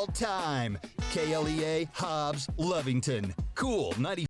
all time. KLEA, Hobbs, Lovington. Cool 90.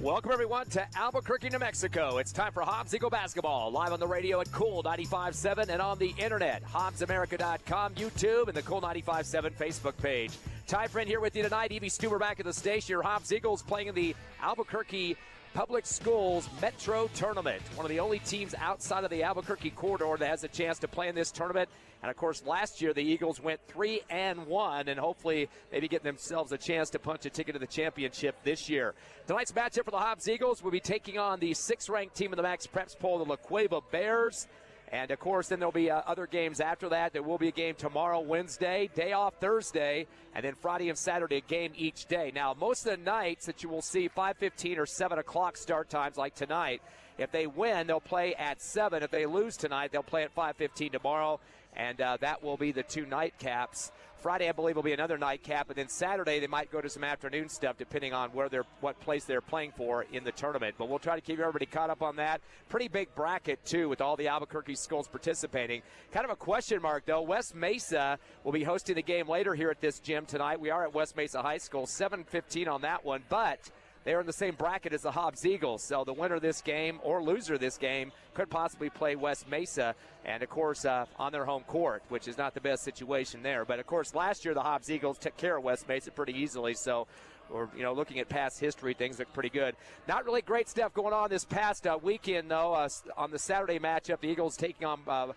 Welcome, everyone, to Albuquerque, New Mexico. It's time for Hobbs Eagle basketball, live on the radio at Cool 95.7 and on the internet, HobbsAmerica.com, YouTube, and the Cool 95.7 Facebook page. Ty Friend here with you tonight. Evie Stuber back at the station. Your Hobbs Eagles playing in the Albuquerque Public Schools Metro Tournament. One of the only teams outside of the Albuquerque corridor that has a chance to play in this tournament. And, of course, last year the Eagles went 3-1 and hopefully maybe get themselves a chance to punch a ticket to the championship this year. Tonight's matchup for the Hobbs Eagles will be taking on the 6th-ranked team in the Max Preps poll, the Cueva Bears. And, of course, then there'll be other games after that. There will be a game tomorrow, Wednesday, day off Thursday, and then Friday and Saturday, a game each day. Now, most of the nights that you will see 5:15 or 7 o'clock start times like tonight, if they win, they'll play at 7. If they lose tonight, they'll play at 5:15 tomorrow, and that will be the 2 nightcaps. Friday, I believe, will be another nightcap, and then Saturday they might go to some afternoon stuff depending on what place they're playing for in the tournament. But we'll try to keep everybody caught up on that. Pretty big bracket, too, with all the Albuquerque schools participating. Kind of a question mark, though. West Mesa will be hosting the game later here at this gym tonight. We are at West Mesa High School, 7:15 on that one, but they're in the same bracket as the Hobbs Eagles, so the winner of this game or loser of this game could possibly play West Mesa, and, of course, on their home court, which is not the best situation there. But, of course, last year the Hobbs Eagles took care of West Mesa pretty easily, so looking at past history, things look pretty good. Not really great stuff going on this past weekend, though. On the Saturday matchup, the Eagles taking on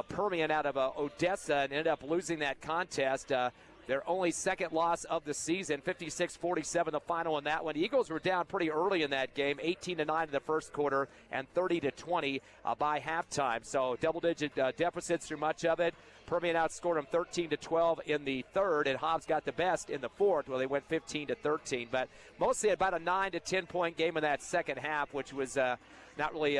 Permian out of Odessa and ended up losing that contest. Their only second loss of the season, 56-47 the final in that one. The Eagles were down pretty early in that game, 18-9 in the first quarter and 30-20 by halftime. So double-digit deficits through much of it. Permian outscored them 13-12 in the third, and Hobbs got the best in the fourth, where they went 15-13. But mostly about a 9 to 10-point game in that second half, which was not really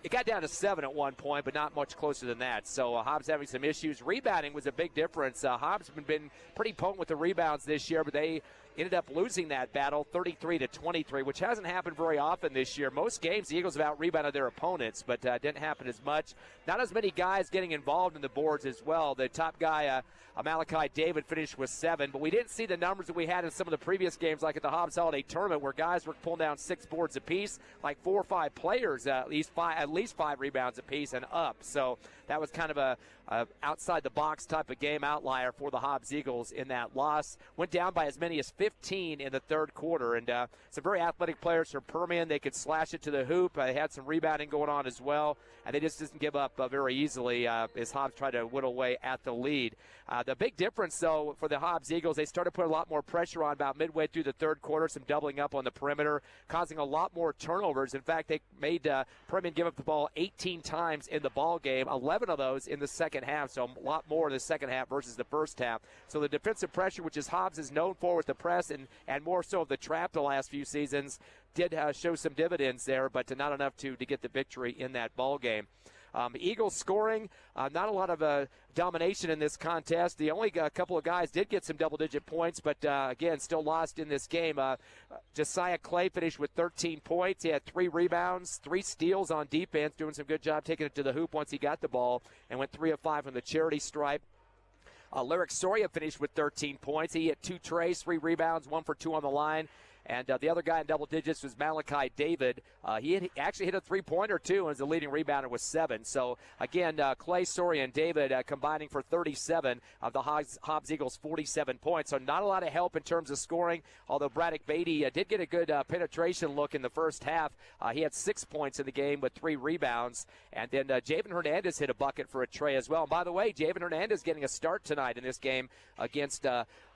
it got down to 7 at one point, but not much closer than that. So Hobbs having some issues. Rebounding was a big difference. Hobbs have been pretty potent with the rebounds this year, but they ended up losing that battle 33-23, which hasn't happened very often this year. Most games, the Eagles have out-rebounded their opponents, but didn't happen as much. Not as many guys getting involved in the boards as well. The top guy, Malachi David, finished with 7, but we didn't see the numbers that we had in some of the previous games, like at the Hobbs Holiday Tournament, where guys were pulling down 6 boards apiece, like 4 or 5 players, at least 5 rebounds apiece and up. So that was kind of a outside-the-box type of game outlier for the Hobbs Eagles in that loss. Went down by as many as 15 in the third quarter, and some very athletic players from Permian. They could slash it to the hoop. They had some rebounding going on as well, and they just didn't give up very easily as Hobbs tried to whittle away at the lead. The big difference, though, for the Hobbs Eagles, they started putting a lot more pressure on about midway through the third quarter, some doubling up on the perimeter, causing a lot more turnovers. In fact, they made Permian give up the ball 18 times in the ball game, 11 of those in the second half, so a lot more in the second half versus the first half. So the defensive pressure, which is Hobbs is known for with the press and more so of the trap the last few seasons, did show some dividends there, but not enough to get the victory in that ball game. Eagles scoring, not a lot of domination in this contest. The only couple of guys did get some double-digit points, but again, still lost in this game. Josiah Clay finished with 13 points. He had 3 rebounds, 3 steals on defense, doing some good job taking it to the hoop once he got the ball, and went 3 of 5 from the charity stripe. Lyric Soria finished with 13 points. He had 2 trays, 3 rebounds, 1 for 2 on the line. And the other guy in double digits was Malachi David. He actually hit a three-pointer, too, and was the leading rebounder with 7. So, again, Clay, Soria, and David combining for 37 of the Hobbs Eagles' 47 points. So not a lot of help in terms of scoring, although Braddock Beatty did get a good penetration look in the first half. He had 6 points in the game with 3 rebounds. And then Javen Hernandez hit a bucket for a tray as well. And by the way, Javen Hernandez getting a start tonight in this game against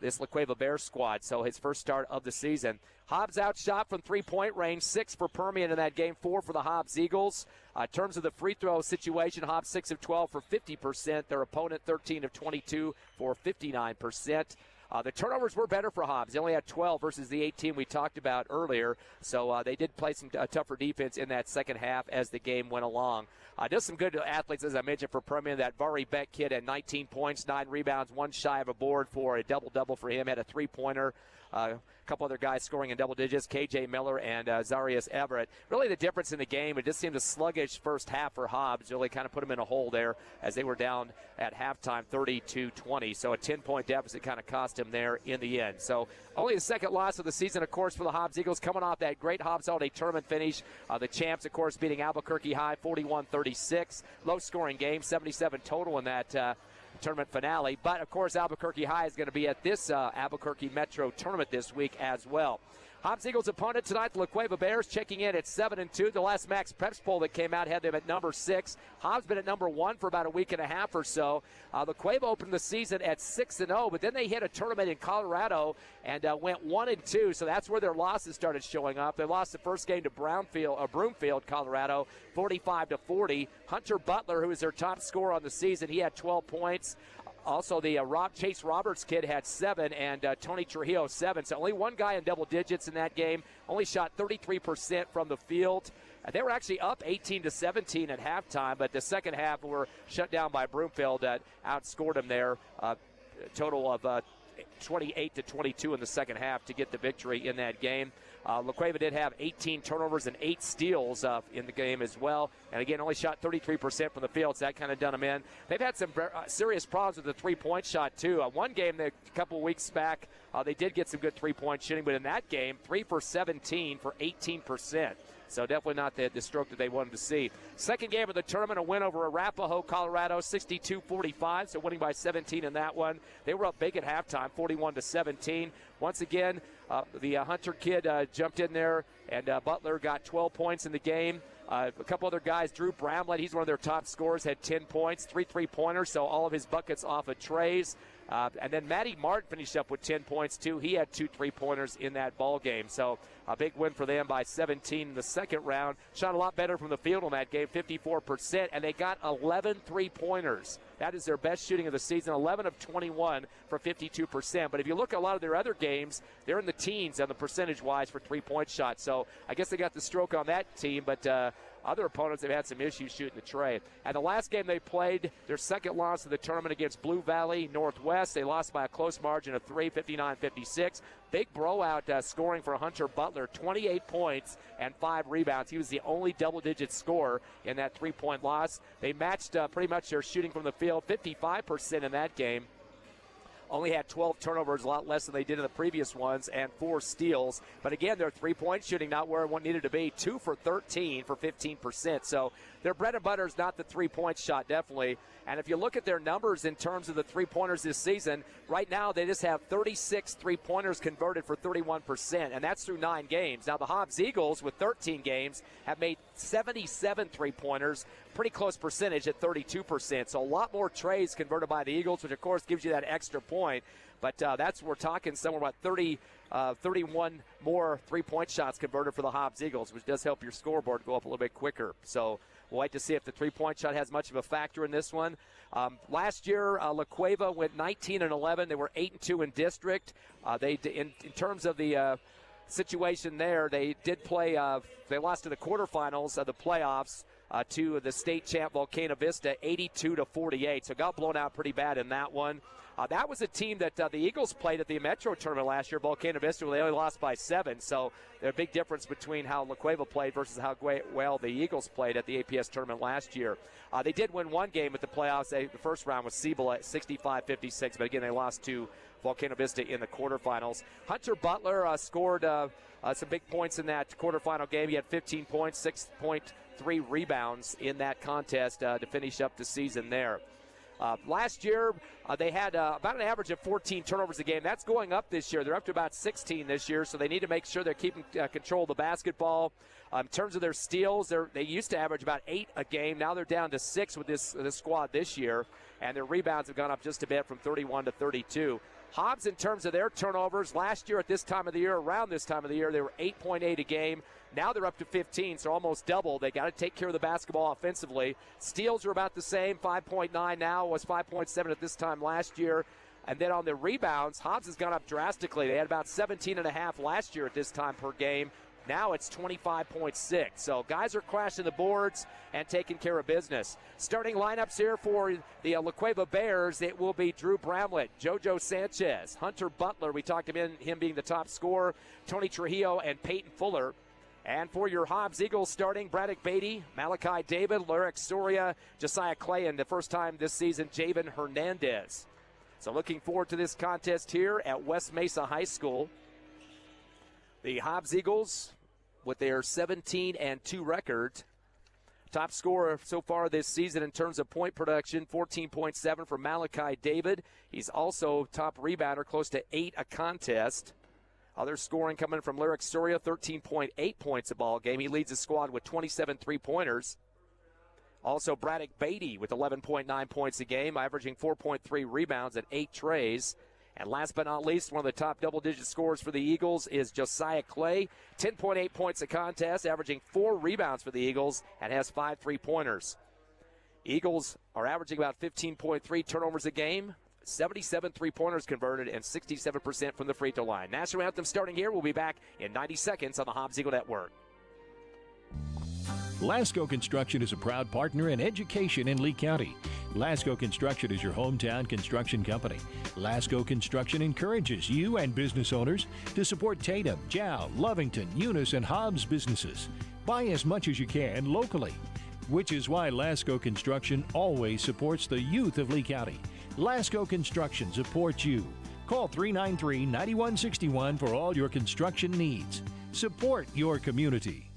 this La Cueva Bears squad. So his first start of the season. Hobbs outshot from three-point range, 6 for Permian in that game, 4 for the Hobbs Eagles. In terms of the free throw situation, Hobbs 6 of 12 for 50%. Their opponent 13 of 22 for 59%. The turnovers were better for Hobbs. They only had 12 versus the 18 we talked about earlier. So they did play some tougher defense in that second half as the game went along. Just some good athletes, as I mentioned, for Permian. That Vari Beck kid had 19 points, 9 rebounds, 1 shy of a board for a double-double for him. Had a three-pointer. A couple other guys scoring in double digits, K.J. Miller and Zarius Everett. Really the difference in the game, it just seemed a sluggish first half for Hobbs. Really kind of put them in a hole there as they were down at halftime 32-20. So a 10-point deficit kind of cost cost him there in the end. So only the second loss of the season, of course, for the Hobbs Eagles, coming off that great Hobbs Holiday Tournament finish. The champs, of course, beating Albuquerque High 41-36. Low-scoring game, 77 total in that tournament finale. But, of course, Albuquerque High is going to be at this Albuquerque Metro tournament this week as well. Hobbs Eagles opponent tonight, the La Cueva Bears, checking in at 7-2. The last Max Preps poll that came out had them at number 6. Hobbs been at number 1 for about a week and a half or so. La Cueva opened the season at 6-0, but then they hit a tournament in Colorado and went 1-2. So that's where their losses started showing up. They lost the first game to Broomfield, Colorado, 45-40. Hunter Butler, who is their top scorer on the season, he had 12 points. Also, the Chase Roberts kid had 7, and Tony Trujillo 7. So only one guy in double digits in that game. Only shot 33% from the field. They were actually up 18-17 at halftime, but the second half were shut down by Broomfield that outscored them there. Total of 28-22 in the second half to get the victory in that game. La Cueva did have 18 turnovers and 8 steals in the game as well. And again, only shot 33% from the field, so that kind of done them in. They've had some serious problems with the three-point shot, too. One game a couple weeks back, they did get some good three-point shooting, but in that game, 3 for 17 for 18%. So definitely not the stroke that they wanted to see. Second game of the tournament, a win over Arapahoe, Colorado, 62-45. So winning by 17 in that one. They were up big at halftime, 41-17. Once again, the Hunter kid jumped in there, and Butler got 12 points in the game. A couple other guys, Drew Bramlett, he's one of their top scorers, had 10 points, 3 3-pointers, so all of his buckets off of trays. And then Matty Martin finished up with 10 points, too. He had 2 3-pointers in that ball game. So a big win for them by 17 in the second round. Shot a lot better from the field on that game, 54%, and they got 11 3-pointers. That is their best shooting of the season, 11 of 21 for 52%. But if you look at a lot of their other games, they're in the teens on the percentage-wise for three-point shots. So I guess they got the stroke on that team, but other opponents have had some issues shooting the tray. And the last game they played, their second loss of the tournament against Blue Valley Northwest, they lost by a close margin of 3, 59-56. Big blowout scoring for Hunter Butler, 28 points and 5 rebounds. He was the only double-digit scorer in that three-point loss. They matched pretty much their shooting from the field, 55% in that game. Only had 12 turnovers, a lot less than they did in the previous ones, and 4 steals. But again, their three-point shooting not where it needed to be, 2 for 13 for 15%. So their bread and butter is not the three-point shot, definitely. And if you look at their numbers in terms of the three-pointers this season, right now they just have 36 three-pointers converted for 31%, and that's through 9 games. Now the Hobbs Eagles, with 13 games, have made 77 three-pointers, pretty close percentage at 32%. So a lot more trays converted by the Eagles, which, of course, gives you that extra point. But we're talking somewhere about 31 more three-point shots converted for the Hobbs Eagles, which does help your scoreboard go up a little bit quicker. So we'll wait to see if the three-point shot has much of a factor in this one. Last year, La Cueva went 19-11. They were 8-2 in district. In terms of the situation there, they did play. They lost to the quarterfinals of the playoffs to the state champ Volcano Vista, 82-48. So got blown out pretty bad in that one. That was a team that the Eagles played at the Metro tournament last year, Volcano Vista, where they only lost by 7. So there's a big difference between how La Cueva played versus how well the Eagles played at the APS tournament last year. They did win one game at the playoffs. The first round was Cibola at 65-56, but again, they lost to Volcano Vista in the quarterfinals. Hunter Butler scored some big points in that quarterfinal game. He had 15 points, 6.3 rebounds in that contest to finish up the season there. Last year, they had about an average of 14 turnovers a game. That's going up this year. They're up to about 16 this year, so they need to make sure they're keeping control of the basketball. In terms of their steals, they used to average about 8 a game. Now they're down to 6 with this squad this year, and their rebounds have gone up just a bit from 31 to 32. Hobbs, in terms of their turnovers, last year at this time of the year, around this time of the year, they were 8.8 a game. Now they're up to 15, so almost double. They got to take care of the basketball offensively. Steals are about the same, 5.9 now, was 5.7 at this time last year. And then on the rebounds, Hobbs has gone up drastically. They had about 17.5 last year at this time per game. Now it's 25.6. So guys are crashing the boards and taking care of business. Starting lineups here for the La Cueva Bears, it will be Drew Bramlett, JoJo Sanchez, Hunter Butler, we talked about him being the top scorer, Tony Trujillo, and Peyton Fuller. And for your Hobbs Eagles starting, Braddock Beatty, Malachi David, Lyric Soria, Josiah Clay, and the first time this season, Javen Hernandez. So looking forward to this contest here at West Mesa High School. The Hobbs Eagles, with their 17-2 record, top scorer so far this season in terms of point production, 14.7 for Malachi David. He's also top rebounder, close to 8 a contest. Other scoring coming from Lyric Soria, 13.8 points a ball game. He leads the squad with 27 three-pointers. Also, Braddock Beatty with 11.9 points a game, averaging 4.3 rebounds and 8 trays. And last but not least, one of the top double-digit scorers for the Eagles is Josiah Clay, 10.8 points a contest, averaging 4 rebounds for the Eagles, and has 5 three-pointers. Eagles are averaging about 15.3 turnovers a game, 77 three-pointers converted, and 67% from the free throw line. National Anthem starting here. We'll be back in 90 seconds on the Hobbs Eagle Network. Lasco Construction is a proud partner in education in Lee County. Lasco Construction is your hometown construction company. Lasco Construction encourages you and business owners to support Tatum, Jow, Lovington, Eunice, and Hobbs businesses. Buy as much as you can locally, which is why Lasco Construction always supports the youth of Lee County. Lasco Construction supports you. Call 393-9161 for all your construction needs. Support your community.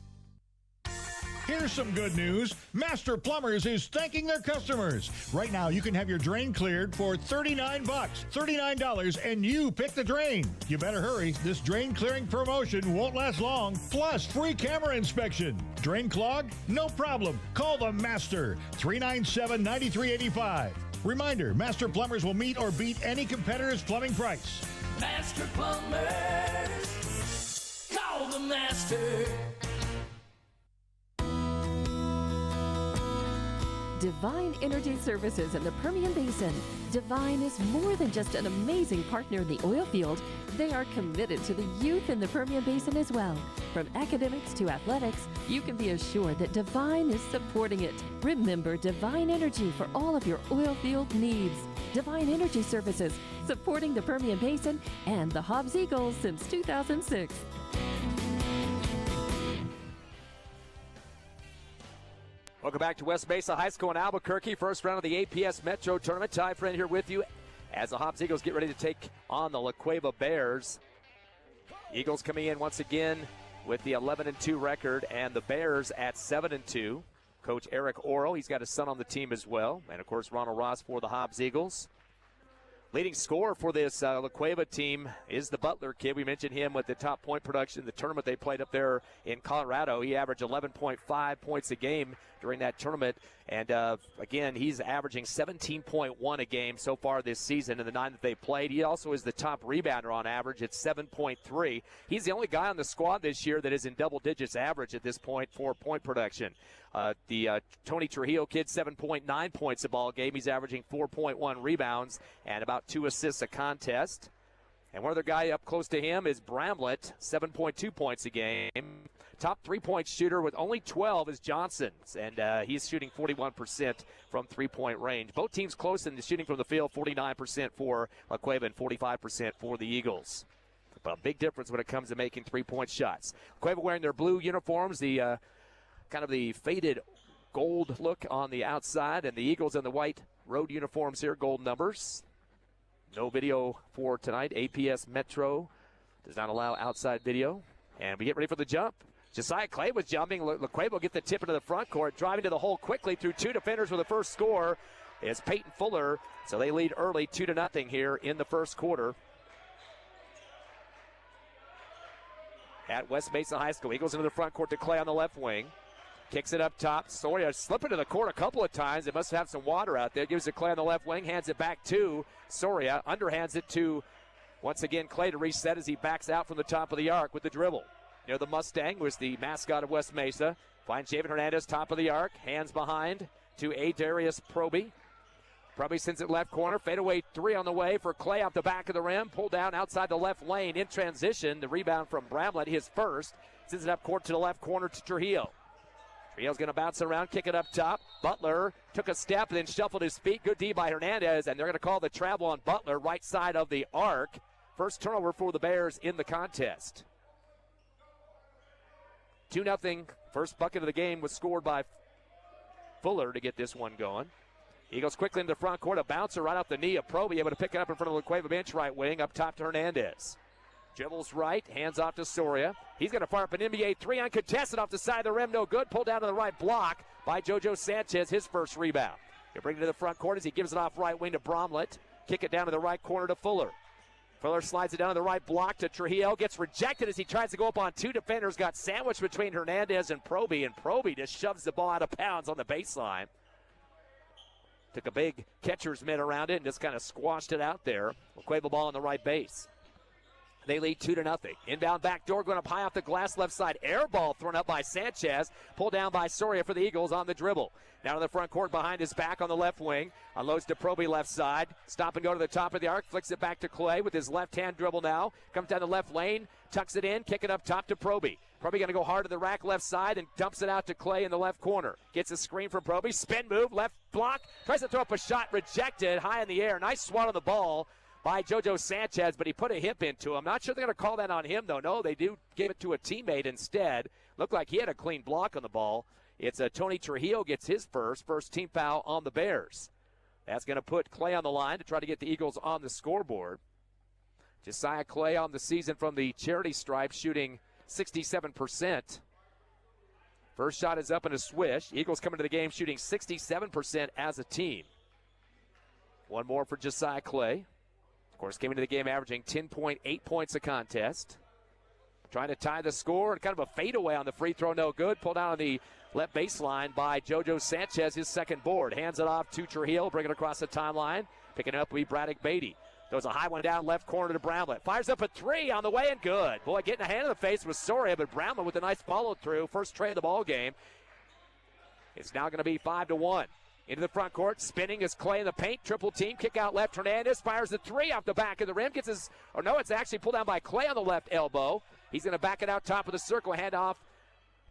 Here's some good news. Master Plumbers is thanking their customers. Right now, you can have your drain cleared for $39. $39, and you pick the drain. You better hurry. This drain clearing promotion won't last long. Plus, free camera inspection. Drain clog? No problem. Call the Master. 397-9385. Reminder, Master Plumbers will meet or beat any competitor's plumbing price. Master Plumbers. Call the Master. Divine Energy Services in the Permian Basin. Divine is more than just an amazing partner in the oil field. They are committed to the youth in the Permian Basin as well. From academics to athletics, you can be assured that Divine is supporting it. Remember Divine Energy for all of your oil field needs. Divine Energy Services, supporting the Permian Basin and the Hobbs Eagles since 2006. Welcome back to West Mesa High School in Albuquerque. First round of the APS Metro Tournament. Ty Friend here with you as the Hobbs Eagles get ready to take on the La Cueva Bears. Eagles coming in once again with the 11-2 record, and the Bears at 7-2. Coach Eric Orrell, he's got his son on the team as well. And, of course, Ronald Ross for the Hobbs Eagles. Leading scorer for this La Cueva team is the Butler kid. We mentioned him with the top point production in the tournament they played up there in Colorado. He averaged 11.5 points a game during that tournament. And, again, he's averaging 17.1 a game so far this season in the 9 that they played. He also is the top rebounder on average at 7.3. He's the only guy on the squad this year that is in double digits average at this point for point production. The Tony Trujillo kid, 7.9 points a ball game. He's averaging 4.1 rebounds and about 2 assists a contest. And one other guy up close to him is Bramlett, 7.2 points a game. Top three-point shooter with only 12 is Johnson, and he's shooting 41% from three-point range. Both teams close in the shooting from the field, 49% for La Cueva and 45% for the Eagles. But a big difference when it comes to making three-point shots. Cueva wearing their blue uniforms, the kind of the faded gold look on the outside, and the Eagles in the white road uniforms here, gold numbers. No video for tonight. APS Metro does not allow outside video. And we get ready for the jump. Josiah Clay was jumping. La Cueva will get the tip into the front court, driving to the hole quickly through 2 defenders for the first score is Peyton Fuller. So they lead early 2-0 here in the first quarter at West Mesa High School. Eagles into the front court to Clay on the left wing. Kicks it up top. Soria slipping to the court a couple of times. It must have some water out there. Gives it Clay on the left wing. Hands it back to Soria. Underhands it to, once again, Clay to reset as he backs out from the top of the arc with the dribble. The Mustang was the mascot of West Mesa. Finds Javen Hernandez, top of the arc. Hands behind to Darius Proby. Proby sends it left corner. Fadeaway 3 on the way for Clay off the back of the rim. Pulled down outside the left lane in transition. The rebound from Bramlett, his first. Sends it up court to the left corner to Trujillo. Trujillo's going to bounce around, kick it up top. Butler took a step and then shuffled his feet. Good D by Hernandez, and they're going to call the travel on Butler, right side of the arc. First turnover for the Bears in the contest. 2-0. First bucket of the game was scored by Fuller to get this one going. Eagles quickly into the front court. A bouncer right off the knee of Proby, able to pick it up in front of the Cueva bench right wing, up top to Hernandez. Dribbles right, hands off to Soria. He's going to fire up an NBA three, uncontested off the side of the rim, no good. Pulled down to the right block by JoJo Sanchez, his first rebound. He'll bring it to the front court as he gives it off right wing to Bromlett. Kick it down to the right corner to Fuller. Fuller slides it down to the right block to Trujillo. Gets rejected as he tries to go up on two defenders. Got sandwiched between Hernandez and Proby just shoves the ball out of bounds on the baseline. Took a big catcher's mitt around it and just kind of squashed it out there. Cueva ball on the right base. They lead 2-0. Inbound backdoor going up high off the glass left side. Air ball thrown up by Sanchez. Pulled down by Soria for the Eagles on the dribble. Down to the front court behind his back on the left wing. Unloads to Proby left side. Stop and go to the top of the arc. Flicks it back to Clay with his left-hand dribble now. Comes down the left lane. Tucks it in. Kick it up top to Proby. Proby going to go hard to the rack left side and dumps it out to Clay in the left corner. Gets a screen from Proby. Spin move. Left block. Tries to throw up a shot. Rejected. High in the air. Nice swat on the ball by JoJo Sanchez, but he put a hip into him. Not sure they're going to call that on him, though. No, they do give it to a teammate instead. Looked like he had a clean block on the ball. It's Tony Trujillo gets his first team foul on the Bears. That's going to put Clay on the line to try to get the Eagles on the scoreboard. Josiah Clay on the season from the charity stripe, shooting 67%. First shot is up and a swish. Eagles coming to the game shooting 67% as a team. One more for Josiah Clay. Of course, came into the game averaging 10.8 points a contest. Trying to tie the score, and kind of a fadeaway on the free throw, no good. Pulled out on the left baseline by JoJo Sanchez, his second board. Hands it off to Trujillo, bring it across the timeline. Picking it up will be Braddock Beatty. Throws a high one down left corner to Brownlett. Fires up a three on the way and good. Boy, getting a hand in the face was Soria, but Brownlett with a nice follow through. First tray of the ball game. It's now going to be 5-1. Into the front court, spinning is Clay in the paint. Triple team, kick out left. Hernandez fires the three off the back of the rim. It's actually pulled down by Clay on the left elbow. He's going to back it out top of the circle, hand off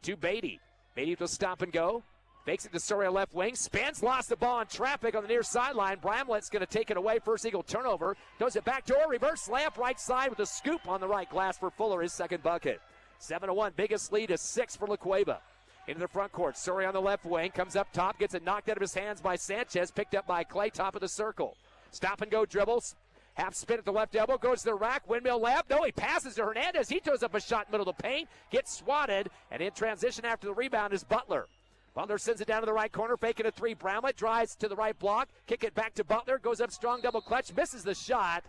to Beatty. Beatty will stop and go. Fakes it to Soria left wing. Spins, lost the ball in traffic on the near sideline. Bramlett's going to take it away. First Eagle turnover. Goes it back door, reverse layup right side with a scoop on the right glass for Fuller, his second bucket. 7-1, biggest lead is 6 for La Cueva. Into the front court. Soria on the left wing. Comes up top. Gets it knocked out of his hands by Sanchez. Picked up by Clay. Top of the circle. Stop and go dribbles. Half spin at the left elbow. Goes to the rack. Windmill layup. No, he passes to Hernandez. He throws up a shot in the middle of the paint. Gets swatted. And in transition after the rebound is Butler. Butler sends it down to the right corner. Faking a three. Brownlett drives to the right block. Kick it back to Butler. Goes up strong double clutch. Misses the shot.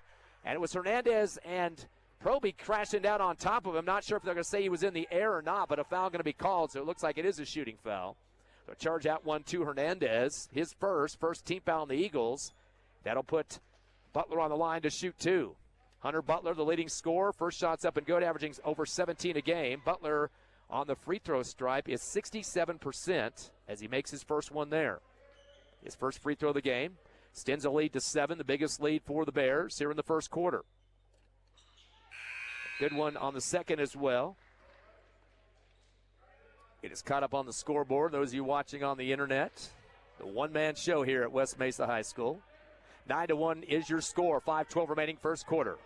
And it was Hernandez and Proby crashing down on top of him. Not sure if they're going to say he was in the air or not, but a foul going to be called, so it looks like it is a shooting foul. So charge out 1-2 Hernandez. His first team foul on the Eagles. That'll put Butler on the line to shoot two. Hunter Butler, the leading scorer. First shot's up and good, averaging over 17 a game. Butler on the free throw stripe is 67% as he makes his first one there. His first free throw of the game. Extends a lead to 7, the biggest lead for the Bears here in the first quarter. Good one on the second as well. It is caught up on the scoreboard. Those of you watching on the internet, the one-man show here at West Mesa High School. 9-1 is your score. 5:12 remaining first quarter.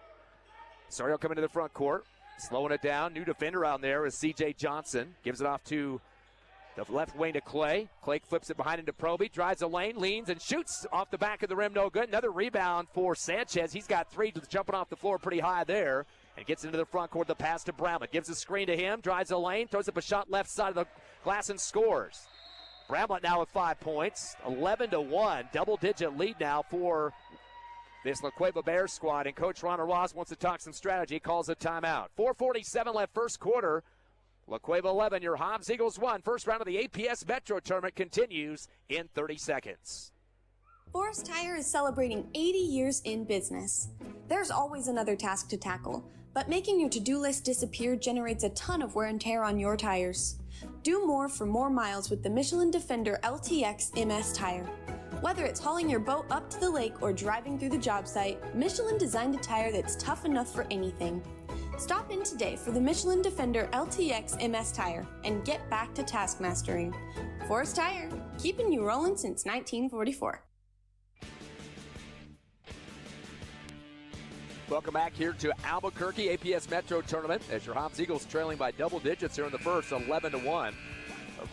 Soria coming to the front court. Slowing it down. New defender out there is C.J. Johnson. Gives it off to the left wing to Clay. Clay flips it behind into Proby. Drives the lane, leans, and shoots off the back of the rim. No good. Another rebound for Sanchez. He's got three jumping off the floor pretty high there. And gets into the front court, the pass to Brownlett. Gives a screen to him, drives the lane, throws up a shot left side of the glass and scores. Brownlett now with 5 points, 11-1, double-digit lead now for this La Cueva Bears squad. And Coach Ronald Ross wants to talk some strategy, calls a timeout. 4:47 left first quarter. La Cueva 11, your Hobbs Eagles 1. First round of the APS Metro tournament continues in 30 seconds. Forest Tire is celebrating 80 years in business. There's always another task to tackle, but making your to-do list disappear generates a ton of wear and tear on your tires. Do more for more miles with the Michelin Defender LTX MS tire. Whether it's hauling your boat up to the lake or driving through the job site, Michelin designed a tire that's tough enough for anything. Stop in today for the Michelin Defender LTX MS tire and get back to task mastering. Forest Tire, keeping you rolling since 1944. Welcome back here to Albuquerque APS Metro Tournament as your Hobbs Eagles trailing by double digits here in the first, 11-1.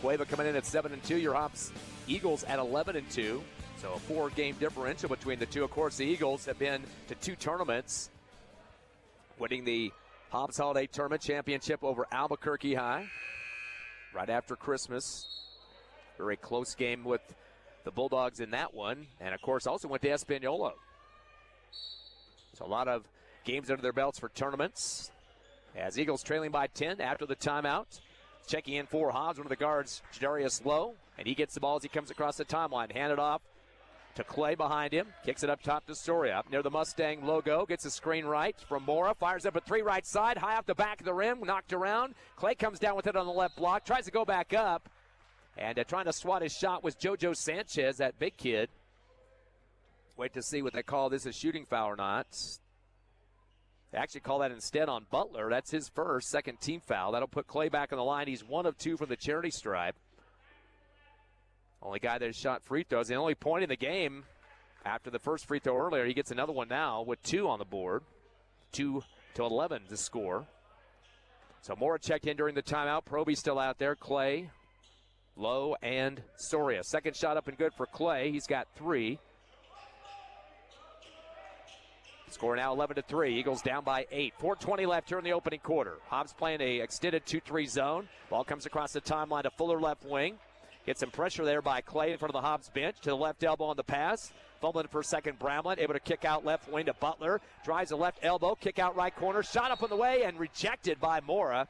Cueva coming in at 7-2. Your Hobbs Eagles at 11-2. So a 4-game differential between the two. Of course, the Eagles have been to 2 tournaments, winning the Hobbs Holiday Tournament Championship over Albuquerque High right after Christmas. Very close game with the Bulldogs in that one. And, of course, also went to Espanola. So a lot of games under their belts for tournaments. As Eagles trailing by 10 after the timeout. Checking in for Hobbs, one of the guards, Jadarius Lowe. And he gets the ball as he comes across the timeline. Handed off to Clay behind him. Kicks it up top to Soria. Up near the Mustang logo. Gets a screen right from Mora. Fires up a 3 right side. High off the back of the rim. Knocked around. Clay comes down with it on the left block. Tries to go back up. And trying to swat his shot was JoJo Sanchez, that big kid. Wait to see what they call this, a shooting foul or not. They actually call that instead on Butler. That's his first, second team foul. That'll put Clay back on the line. He's 1 of 2 from the charity stripe. Only guy that has shot free throws. The only point in the game after the first free throw earlier. He gets another one now with 2 on the board. 2 to 11 to score. So Mora checked in during the timeout. Proby still out there. Clay, Lowe, and Soria. Second shot up and good for Clay. He's got 3. Score now 11-3. Eagles down by 8. 4:20 left here in the opening quarter. Hobbs playing a extended 2-3 zone. Ball comes across the timeline to Fuller left wing. Gets some pressure there by Clay in front of the Hobbs bench. To the left elbow on the pass. Fumbling for a second, Bramlett. Able to kick out left wing to Butler. Drives the left elbow. Kick out right corner. Shot up on the way and rejected by Mora.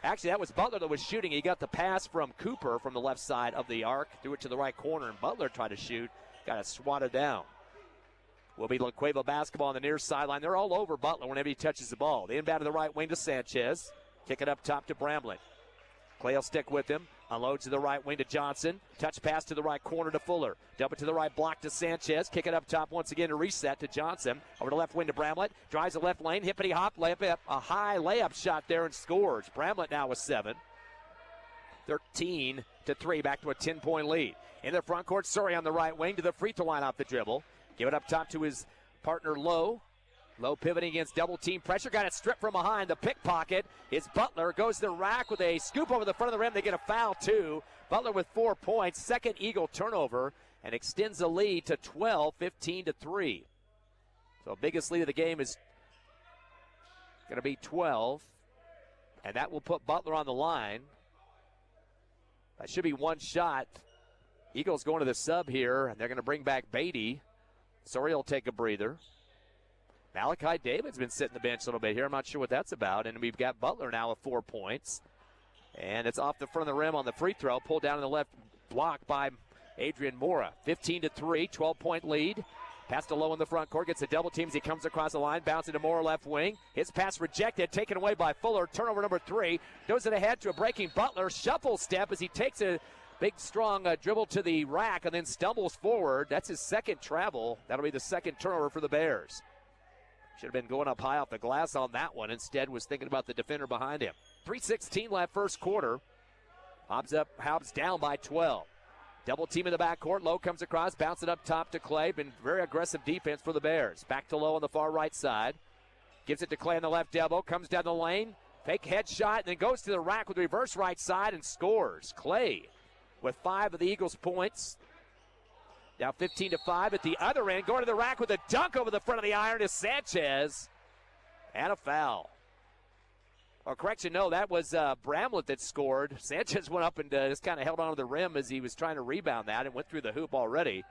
Actually, that was Butler that was shooting. He got the pass from Cooper from the left side of the arc. Threw it to the right corner, and Butler tried to shoot. Got it swatted down. Will be Cueva basketball on the near sideline. They're all over Butler whenever he touches the ball. The inbound to the right wing to Sanchez. Kick it up top to Bramlett. Clay will stick with him. Unloads to the right wing to Johnson. Touch pass to the right corner to Fuller. Dump it to the right block to Sanchez. Kick it up top once again to reset to Johnson. Over to left wing to Bramlett. Drives the left lane. Hippity hop. Layup up. A high layup shot there and scores. Bramlett now with 7. 13-3. Back to a 10-point lead. In the front court, Soria on the right wing to the free throw line off the dribble. Give it up top to his partner, Lowe. Lowe pivoting against double team pressure. Got it stripped from behind. The pickpocket is Butler. Goes to the rack with a scoop over the front of the rim. They get a foul, too. Butler with 4 points. Second Eagle turnover and extends the lead to 12, 15-3. So biggest lead of the game is going to be 12. And that will put Butler on the line. That should be one shot. Eagles going to the sub here, and they're going to bring back Beatty. Soria will take a breather. Malachi David's been sitting the bench a little bit here. I'm not sure what that's about. And we've got Butler now with 4 points. And it's off the front of the rim on the free throw. Pulled down in the left block by Adrian Mora. 15-3, 12-point lead. Pass to Lowe in the front court. Gets a double team as he comes across the line. Bouncing to Mora left wing. His pass rejected. Taken away by Fuller. Turnover number 3. Goes it ahead to a breaking Butler. Shuffle step as he takes a big, strong dribble to the rack and then stumbles forward. That's his second travel. That'll be the second turnover for the Bears. Should have been going up high off the glass on that one. Instead was thinking about the defender behind him. 3:16 left first quarter. Hobbs down by 12. Double team in the backcourt. Lowe comes across, bouncing up top to Clay. Been very aggressive defense for the Bears. Back to Lowe on the far right side. Gives it to Clay on the left elbow. Comes down the lane. Fake headshot and then goes to the rack with reverse right side and scores. Clay with 5 of the Eagles' points. Now 15-5 at the other end. Going to the rack with a dunk over the front of the iron is Sanchez. And a foul. Or correction, no, that was Bramlett that scored. Sanchez went up and just kind of held onto the rim as he was trying to rebound that and went through the hoop already.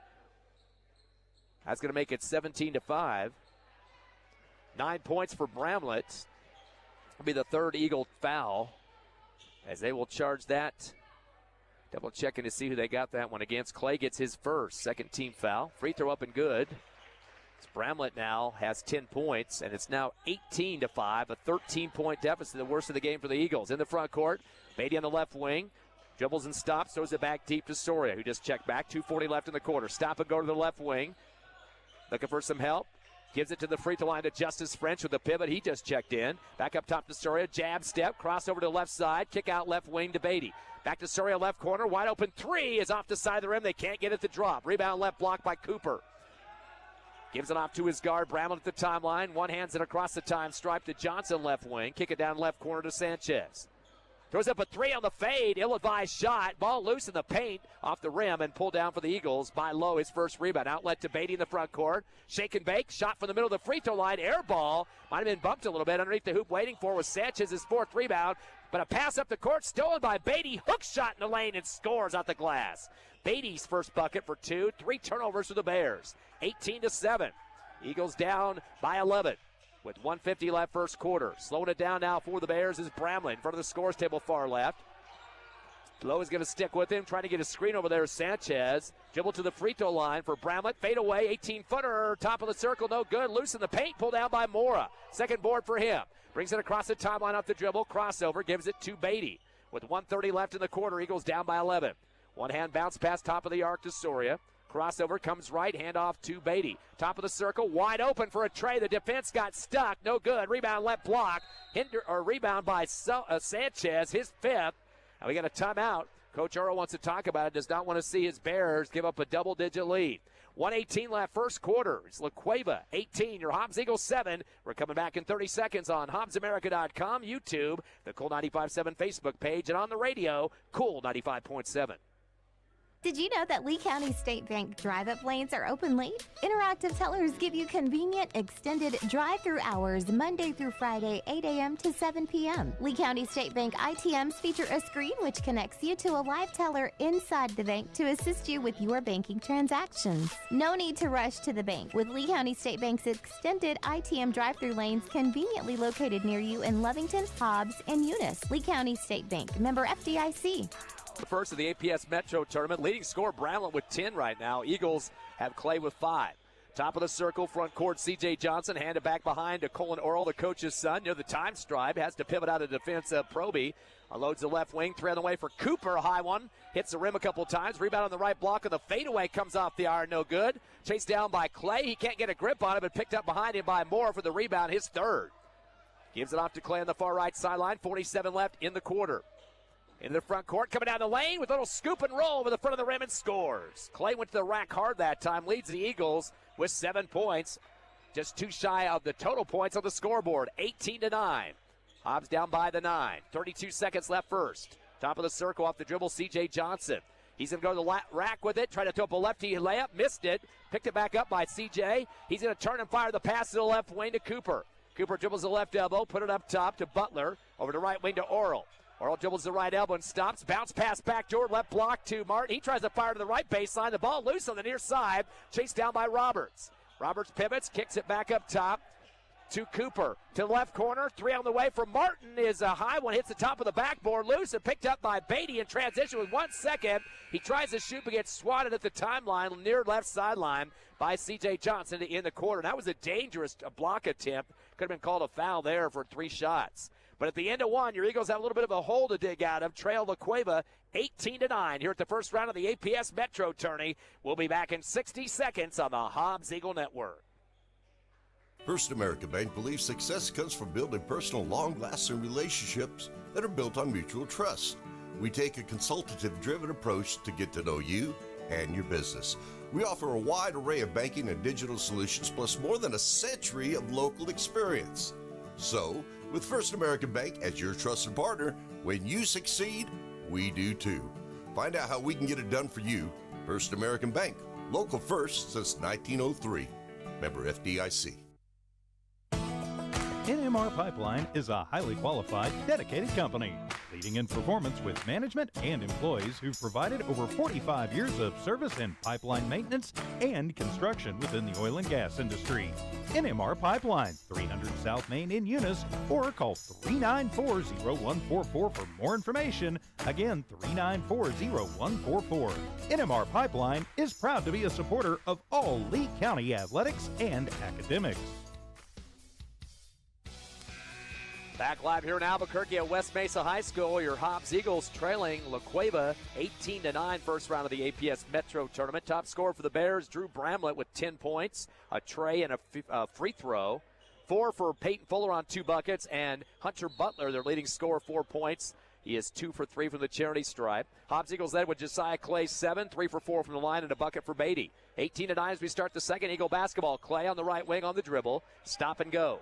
That's going to make it 17-5. 9 points for Bramlett. Will be the third Eagle foul as they will charge that. Double checking to see who they got that one against. Clay gets his first, second team foul. Free throw up and good. Bramlett now has 10 points, and it's now 18-5, a 13-point deficit, the worst of the game for the Eagles. In the front court, Beatty on the left wing. Dribbles and stops, throws it back deep to Soria, who just checked back. 2:40 left in the quarter. Stop and go to the left wing. Looking for some help. Gives it to the free throw line to Justice French with the pivot. He just checked in. Back up top to Soria. Jab step. Cross over to the left side. Kick out left wing to Beatty. Back to Soria left corner. Wide open 3 is off the side of the rim. They can't get it to drop. Rebound left block by Cooper. Gives it off to his guard. Bramlett at the timeline. One hands it across the time stripe to Johnson left wing. Kick it down left corner to Sanchez. Throws up a three on the fade. Ill-advised shot. Ball loose in the paint off the rim and pulled down for the Eagles by Lowe, his first rebound. Outlet to Beatty in the front court. Shake and bake. Shot from the middle of the free throw line. Air ball. Might have been bumped a little bit underneath the hoop. Waiting for was Sanchez's fourth rebound. But a pass up the court stolen by Beatty. Hook shot in the lane and scores out the glass. Beatty's first bucket for 2. 3 turnovers for the Bears. 18-7. Eagles down by 11. With 1:50 left first quarter. Slowing it down now for the Bears is Bramlett in front of the scores table far left. Lowe is going to stick with him, trying to get a screen over there. Sanchez. Dribble to the free throw line for Bramlett. Fade away, 18-footer, top of the circle, no good. Loose in the paint, pulled down by Mora. Second board for him. Brings it across the timeline off the dribble. Crossover, gives it to Beatty. With 1:30 left in the quarter, Eagles down by 11. One-hand bounce pass, top of the arc to Soria. Crossover comes right, handoff to Beatty. Top of the circle, wide open for a tray. The defense got stuck, no good. Rebound left block. Rebound by Sanchez, his fifth. And we got a timeout. Coach Earl wants to talk about it. Does not want to see his Bears give up a double-digit lead. 1:18 left first quarter. It's Cueva 18, your Hobbs Eagles 7. We're coming back in 30 seconds on HobbsAmerica.com, YouTube, the Cool 95.7 Facebook page, and on the radio, Cool 95.7. Did you know that Lee County State Bank drive-up lanes are open late? Interactive tellers give you convenient, extended drive-through hours Monday through Friday, 8 a.m. to 7 p.m. Lee County State Bank ITMs feature a screen which connects you to a live teller inside the bank to assist you with your banking transactions. No need to rush to the bank with Lee County State Bank's extended ITM drive-through lanes conveniently located near you in Lovington, Hobbs, and Eunice. Lee County State Bank, member FDIC. The first of the APS Metro tournament. Leading scorer Bramlett with 10 right now. Eagles have Clay with 5. Top of the circle, front court, C.J. Johnson. Handed back behind to Colin Earl, the coach's son. Near the time stripe. Has to pivot out of defense of Proby. Unloads the left wing. 3 on the way for Cooper. High one. Hits the rim a couple times. Rebound on the right block. And the fadeaway comes off the iron. No good. Chased down by Clay. He can't get a grip on it, but picked up behind him by Moore for the rebound. His third. Gives it off to Clay on the far right sideline. 47 left in the quarter. In the front court, coming down the lane with a little scoop and roll over the front of the rim and scores. Clay went to the rack hard that time, leads the Eagles with 7 points. Just 2 shy of the total points on the scoreboard, 18-9. Hobbs down by the 9. 32 seconds left first. Top of the circle off the dribble, C.J. Johnson. He's going to go to the rack with it, try to throw up a lefty layup, missed it. Picked it back up by C.J. He's going to turn and fire the pass to the left wing to Cooper. Cooper dribbles the left elbow, put it up top to Butler, over the right wing to Oral. Oral dribbles the right elbow and stops. Bounce pass backdoor, left block to Martin. He tries to fire to the right baseline. The ball loose on the near side. Chased down by Roberts. Roberts pivots, kicks it back up top to Cooper. To the left corner, 3 on the way for Martin is a high one. Hits the top of the backboard. Loose and picked up by Beatty in transition with 1 second. He tries to shoot but gets swatted at the timeline near left sideline by C.J. Johnson to end the quarter. That was a dangerous block attempt. Could have been called a foul there for 3 shots. But at the end of 1, your Eagles have a little bit of a hole to dig out of. Trail the Cueva 18-9 here at the first round of the APS Metro tourney. We'll be back in 60 seconds on the Hobbs Eagle Network. First American Bank believes success comes from building personal, long-lasting relationships that are built on mutual trust. We take a consultative-driven approach to get to know you and your business. We offer a wide array of banking and digital solutions, plus more than a century of local experience. So, with First American Bank as your trusted partner, when you succeed, we do too. Find out how we can get it done for you. First American Bank, local first since 1903. Member FDIC. NMR Pipeline is a highly qualified, dedicated company, leading in performance with management and employees who've provided over 45 years of service in pipeline maintenance and construction within the oil and gas industry. NMR Pipeline, 300 South Main in Eunice, or call 394-0144 for more information. Again, 394-0144. NMR Pipeline is proud to be a supporter of all Lee County athletics and academics. Back live here in Albuquerque at West Mesa High School. Your Hobbs Eagles trailing La Cueva 18-9, first round of the APS Metro tournament. Top scorer for the Bears, Drew Bramlett with 10 points, a tray and a free throw. 4 for Peyton Fuller on 2 buckets, and Hunter Butler, their leading scorer, 4 points. He is 2 for 3 from the charity stripe. Hobbs Eagles led with Josiah Clay 7, 3 for 4 from the line, and a bucket for Beatty. 18-9 as we start the second. Eagle basketball. Clay on the right wing on the dribble. Stop and go.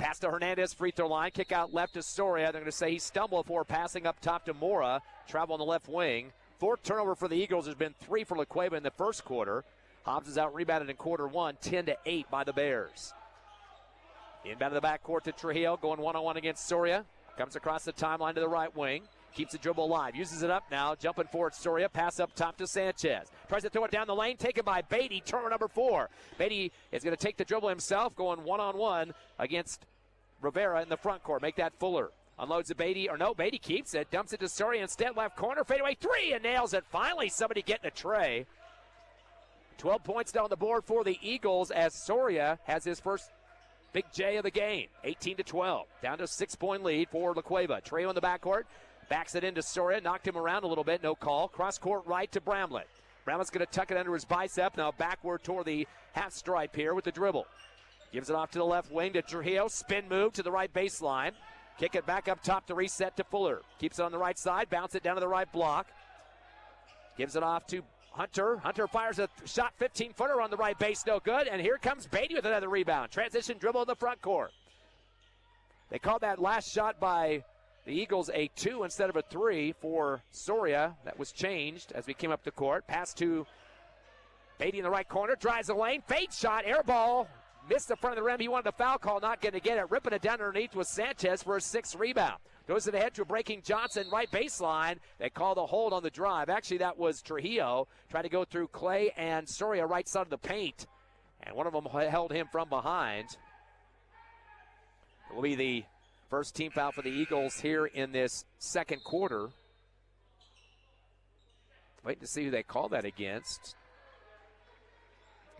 Pass to Hernandez, free throw line. Kick out left to Soria. They're going to say he stumbled before passing up top to Mora. Travel on the left wing. 4th turnover for the Eagles. There's been 3 for La Cueva in the first quarter. Hobbs is out rebounded in quarter 1, 10-8 by the Bears. Inbound to the backcourt to Trujillo, going one-on-one against Soria. Comes across the timeline to the right wing. Keeps the dribble alive. Uses it up now. Jumping forward, Soria. Pass up top to Sanchez. Tries to throw it down the lane. Taken by Beatty. Turnover number 4. Beatty is going to take the dribble himself, going one-on-one against Rivera in the front court. Make that Fuller. Unloads it Beatty. Beatty keeps it. Dumps it to Soria instead. Left corner. Fadeaway 3 and nails it. Finally, somebody getting a tray. 12 points down the board for the Eagles as Soria has his first big J of the game. 18-12. Down to a 6-point lead for La Cueva. Trejo in the backcourt. Backs it into Soria. Knocked him around a little bit. No call. Cross court right to Bramlett. Bramlett's going to tuck it under his bicep. Now backward toward the half stripe here with the dribble. Gives it off to the left wing to Trujillo. Spin move to the right baseline. Kick it back up top to reset to Fuller. Keeps it on the right side. Bounce it down to the right block. Gives it off to Hunter. Hunter fires a shot 15-footer on the right base. No good. And here comes Beatty with another rebound. Transition dribble in the front court. They called that last shot by the Eagles a 2 instead of a 3 for Soria. That was changed as we came up the court. Pass to Beatty in the right corner. Drives the lane. Fade shot. Air ball. Missed the front of the rim. He wanted a foul call. Not going to get it. Ripping it down underneath with Sanchez for a 6th rebound. Goes it ahead to a breaking Johnson. Right baseline. They call the hold on the drive. Actually, that was Trujillo trying to go through Clay and Soria right side of the paint. And one of them held him from behind. It will be the first team foul for the Eagles here in this second quarter. Waiting to see who they call that against.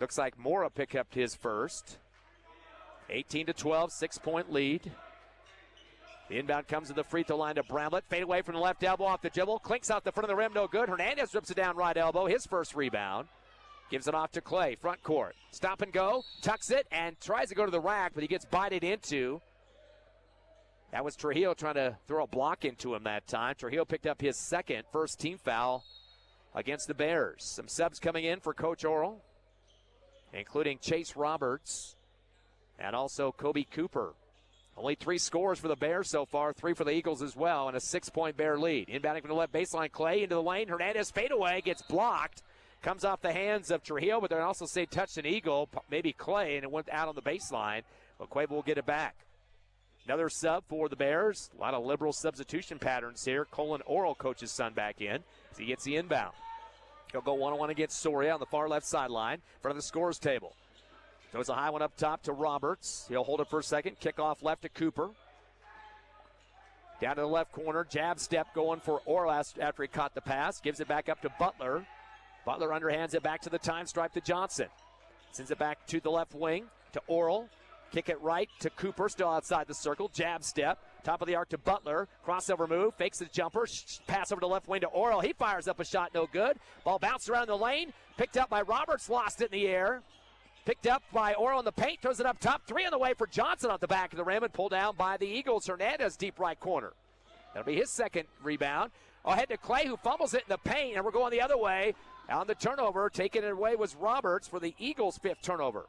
Looks like Mora picked up his first. 18-12, 6-point lead. The inbound comes to the free throw line to Bramlett. Fade away from the left elbow off the dribble. Clinks out the front of the rim, no good. Hernandez rips it down right elbow, his first rebound. Gives it off to Clay, front court. Stop and go, tucks it, and tries to go to the rack, but he gets bited into. That was Trujillo trying to throw a block into him that time. Trujillo picked up his first team foul against the Bears. Some subs coming in for Coach Orrell, including Chase Roberts and also Kobe Cooper. Only 3 scores for the Bears so far, 3 for the Eagles as well, and a 6-point Bear lead. Inbounding from the left baseline, Clay into the lane. Hernandez fadeaway, gets blocked. Comes off the hands of Trujillo, but they also say touched an Eagle, maybe Clay, and it went out on the baseline. But Cueva will get it back. Another sub for the Bears. A lot of liberal substitution patterns here. Colin Orrell coaches son back in as he gets the inbound. He'll go one-on-one against Soria on the far left sideline, in front of the scores table. Throws a high one up top to Roberts. He'll hold it for a second. Kick off left to Cooper. Down to the left corner. Jab step going for Orrell after he caught the pass. Gives it back up to Butler. Butler underhands it back to the time stripe to Johnson. Sends it back to the left wing to Orrell. Kick it right to Cooper, still outside the circle. Jab step. Top of the arc to Butler. Crossover move. Fakes the jumper. Pass over to left wing to Orrell. He fires up a shot. No good. Ball bounced around the lane. Picked up by Roberts. Lost it in the air. Picked up by Orrell in the paint. Throws it up top. 3 on the way for Johnson off the back of the rim and pulled down by the Eagles. Hernandez deep right corner. That'll be his second rebound. Ahead to Clay, who fumbles it in the paint. And we're going the other way. On the turnover, taking it away was Roberts for the Eagles' 5th turnover.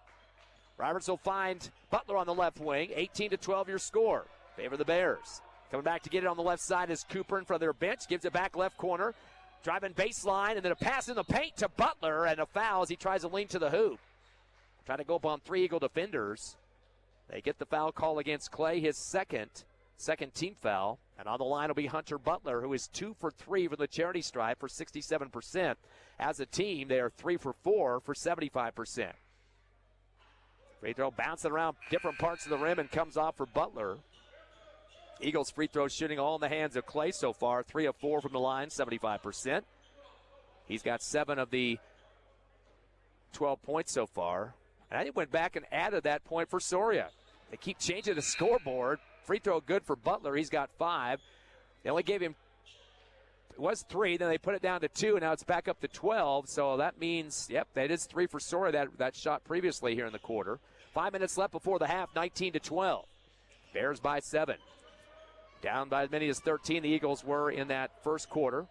Roberts will find Butler on the left wing. 18-12 your score. Favor the Bears. Coming back to get it on the left side is Cooper in front of their bench. Gives it back left corner. Driving baseline and then a pass in the paint to Butler and a foul as he tries to lean to the hoop. Trying to go up on 3 Eagle defenders. They get the foul call against Clay, his second team foul. And on the line will be Hunter Butler, who is 2 for 3 from the charity stripe for 67%. As a team, they are 3 for 4 for 75%. Free throw bouncing around different parts of the rim and comes off for Butler. Eagles free throw shooting all in the hands of Clay so far. 3 of 4 from the line, 75%. He's got 7 of the 12 points so far. And I went back and added that point for Soria. They keep changing the scoreboard. Free throw good for Butler. He's got 5. They only gave him, it was 3, then they put it down to 2, and now it's back up to 12. So that means, yep, that is 3 for Soria, that shot previously here in the quarter. 5 minutes left before the half, 19-12. Bears by 7. Down by as many as 13 the Eagles were in that first quarter.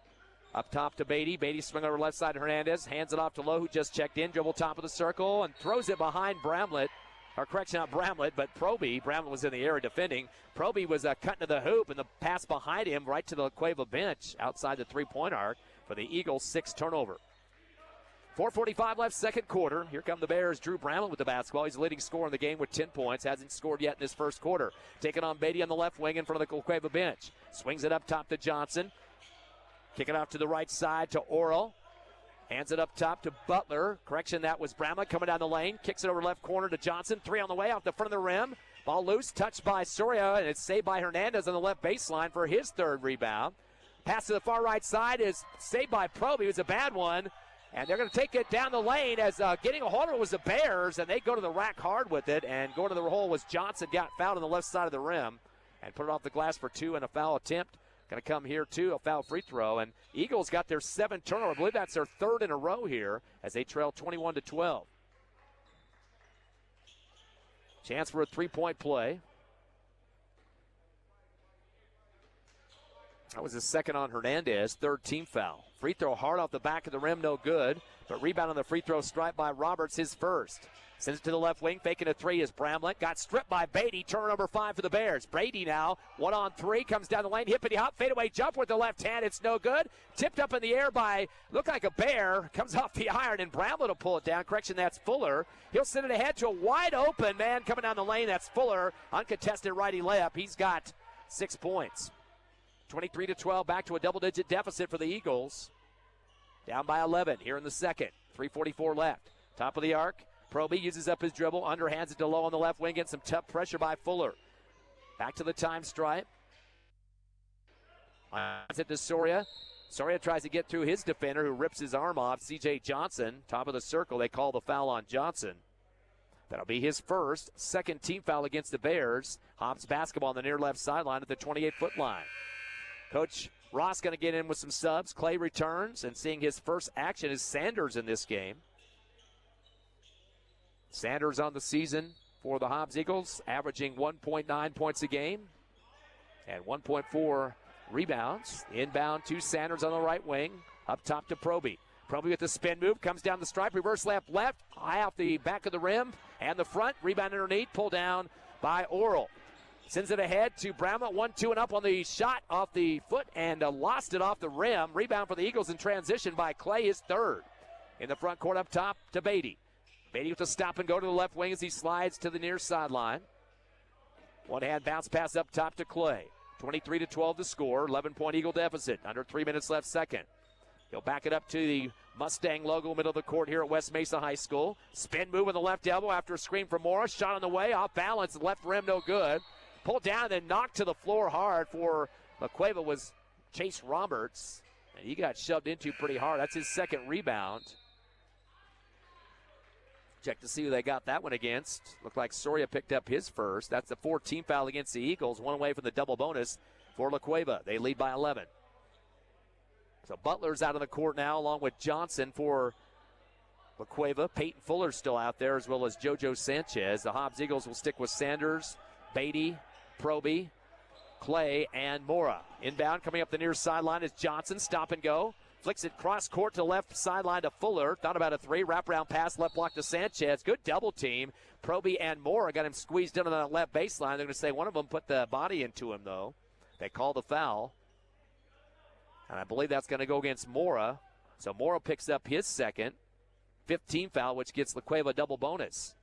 Up top to Beatty. Beatty swing over left side to Hernandez. Hands it off to Lowe, who just checked in. Dribble top of the circle and throws it behind Bramlett. or correction, not Bramlett, but Proby. Bramlett was in the area defending. Proby was cutting to the hoop, and the pass behind him right to the Cueva bench outside the three-point arc for the Eagles' 6th turnover. 4:45 left, second quarter. Here come the Bears. Drew Bramlett with the basketball. He's the leading scorer in the game with 10 points. Hasn't scored yet in this first quarter. Taking on Beatty on the left wing in front of the Cueva bench. Swings it up top to Johnson. Kick it off to the right side to Oral. Hands it up top to Butler. Correction, that was Bramlett coming down the lane. Kicks it over left corner to Johnson. 3 on the way off the front of the rim. Ball loose, touched by Soria, and it's saved by Hernandez on the left baseline for his 3rd rebound. Pass to the far right side is saved by Proby. It was a bad one. And they're going to take it down the lane as getting a hold of it was the Bears, and they go to the rack hard with it. And going to the hole was Johnson, got fouled on the left side of the rim and put it off the glass for 2, and a foul attempt. Going to come here, too, a foul free throw. And Eagles got their 7th turnover. I believe that's their 3rd in a row here as they trail 21-12. Chance for a three-point play. That was his 2nd on Hernandez, 3rd team foul. Free throw hard off the back of the rim, no good. But rebound on the free throw stripe by Roberts, his 1st. Sends it to the left wing, faking a 3 is Bramlett. Got stripped by Beatty, turn number 5 for the Bears. Brady now, 1-on-3, comes down the lane, hippity-hop, fadeaway jump with the left hand. It's no good. Tipped up in the air by, looked like a bear, comes off the iron, and Bramlett will pull it down. Correction, that's Fuller. He'll send it ahead to a wide open man coming down the lane. That's Fuller, uncontested righty layup. He's got 6 points. 23-12, back to a double-digit deficit for the Eagles. Down by 11 here in the second. 3:44 left. Top of the arc. Proby uses up his dribble, underhands it to Lowe on the left wing, gets some tough pressure by Fuller. Back to the time stripe. Hands it to Soria. Soria tries to get through his defender, who rips his arm off. C.J. Johnson, top of the circle. They call the foul on Johnson. That'll be his 1st, 2nd team foul against the Bears. Hobbs basketball on the near left sideline at the 28-foot line. Coach Ross going to get in with some subs. Clay returns, and seeing his first action is Sanders in this game. Sanders on the season for the Hobbs Eagles, averaging 1.9 points a game and 1.4 rebounds. Inbound to Sanders on the right wing, up top to Proby. Proby with the spin move, comes down the stripe, reverse left, high off the back of the rim and the front. Rebound underneath, pulled down by Oral. Sends it ahead to Bramlett, 1-2 and up on the shot off the foot and lost it off the rim. Rebound for the Eagles in transition by Clay, his 3rd. In the front court up top to Beatty. Beatty with a stop and go to the left wing as he slides to the near sideline. One-hand bounce pass up top to Clay. 23-12 to score, 11-point Eagle deficit. Under 3 minutes left second. He'll back it up to the Mustang logo, middle of the court here at West Mesa High School. Spin move with the left elbow after a screen from Morris. Shot on the way, off balance, left rim, no good. Pulled down and then knocked to the floor hard for Cueva was Chase Roberts. And he got shoved into pretty hard. That's his 2nd rebound. Check to see who they got that one against. Looked like Soria picked up his 1st. That's the 4th team foul against the Eagles. 1 away from the double bonus for La Cueva. They lead by 11. So Butler's out on the court now along with Johnson for La Cueva. Peyton Fuller's still out there as well as JoJo Sanchez. The Hobbs Eagles will stick with Sanders, Beatty, Proby, Clay, and Mora. Inbound coming up the near sideline is Johnson. Stop and go. Flicks it cross court to left sideline to Fuller. Thought about a 3. Wraparound pass, left block to Sanchez. Good double team. Proby and Mora got him squeezed in on that left baseline. They're going to say one of them put the body into him, though. They call the foul. And I believe that's going to go against Mora. So Mora picks up his 2nd, 5th team foul, which gets La Cueva double bonus.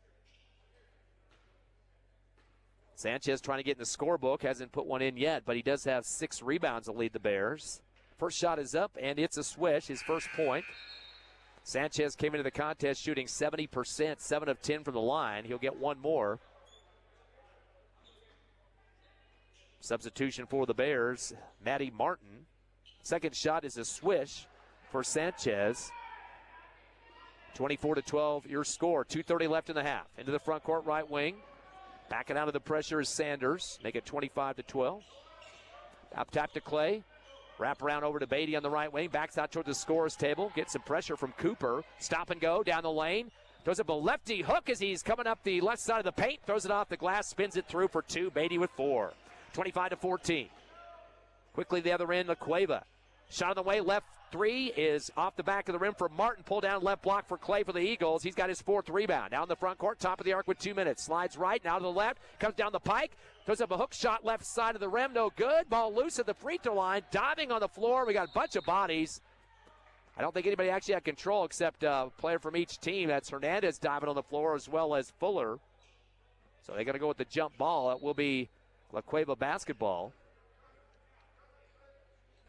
Sanchez trying to get in the scorebook. Hasn't put one in yet, but he does have 6 rebounds to lead the Bears. First shot is up, and it's a swish, his 1st point. Sanchez came into the contest shooting 70%, 7 of 10 from the line. He'll get 1 more. Substitution for the Bears, Matty Martin. 2nd shot is a swish for Sanchez. 24-12, your score. 2:30 left in the half. Into the front court right wing. Backing out of the pressure is Sanders. Make it 25-12. Up top to Clay. Wrap around over to Beatty on the right wing. Backs out toward the scorer's table. Gets some pressure from Cooper. Stop and go down the lane. Throws up a lefty hook as he's coming up the left side of the paint. Throws it off the glass. Spins it through for 2. Beatty with 4. 25-14. Quickly the other end, La Cueva. Shot on the way, left three is off the back of the rim for Martin. Pull down left block for Clay for the Eagles. He's got his fourth rebound. Now in the front court, top of the arc with 2 minutes. Slides right, now to the left, comes down the pike, throws up a hook shot left side of the rim, no good. Ball loose at the free throw line, diving on the floor. We got a bunch of bodies. I don't think anybody actually had control except a player from each team. That's Hernandez diving on the floor as well as Fuller. So they're going to go with the jump ball. It will be La Cueva basketball.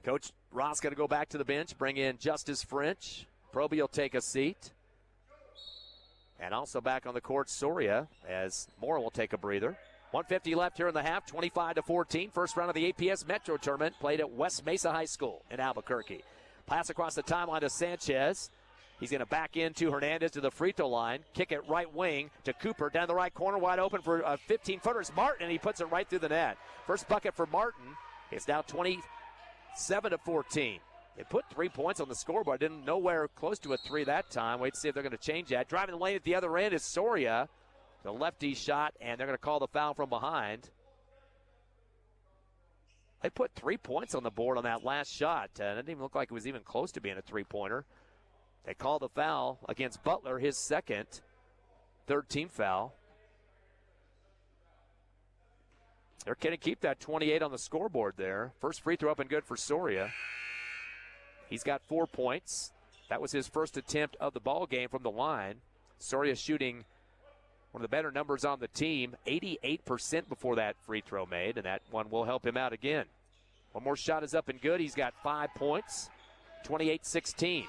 Coach Ross going to go back to the bench, bring in Justice French. Proby will take a seat. And also back on the court, Soria, as Moore will take a breather. 1:50 left here in the half, 25-14. First round of the APS Metro tournament played at West Mesa High School in Albuquerque. Pass across the timeline to Sanchez. He's going to back into Hernandez to the free throw line. Kick it right wing to Cooper. Down the right corner, wide open for a 15-footer. It's Martin, and he puts it right through the net. First bucket for Martin. It's now 27-14. They put 3 points on the scoreboard. Didn't nowhere close to a three that time. Wait to see if they're going to change that. Driving the lane at the other end is Soria. The lefty shot, and they're going to call the foul from behind. They put 3 points on the board on that last shot. It didn't even look like it was even close to being a three-pointer. They call the foul against Butler, his second, third team foul. They're going to keep that 28 on the scoreboard there. First free throw up and good for Soria. He's got 4 points. That was his first attempt of the ball game from the line. Soria shooting one of the better numbers on the team, 88% before that free throw made, and that one will help him out again. One more shot is up and good. He's got 5 points, 28-16.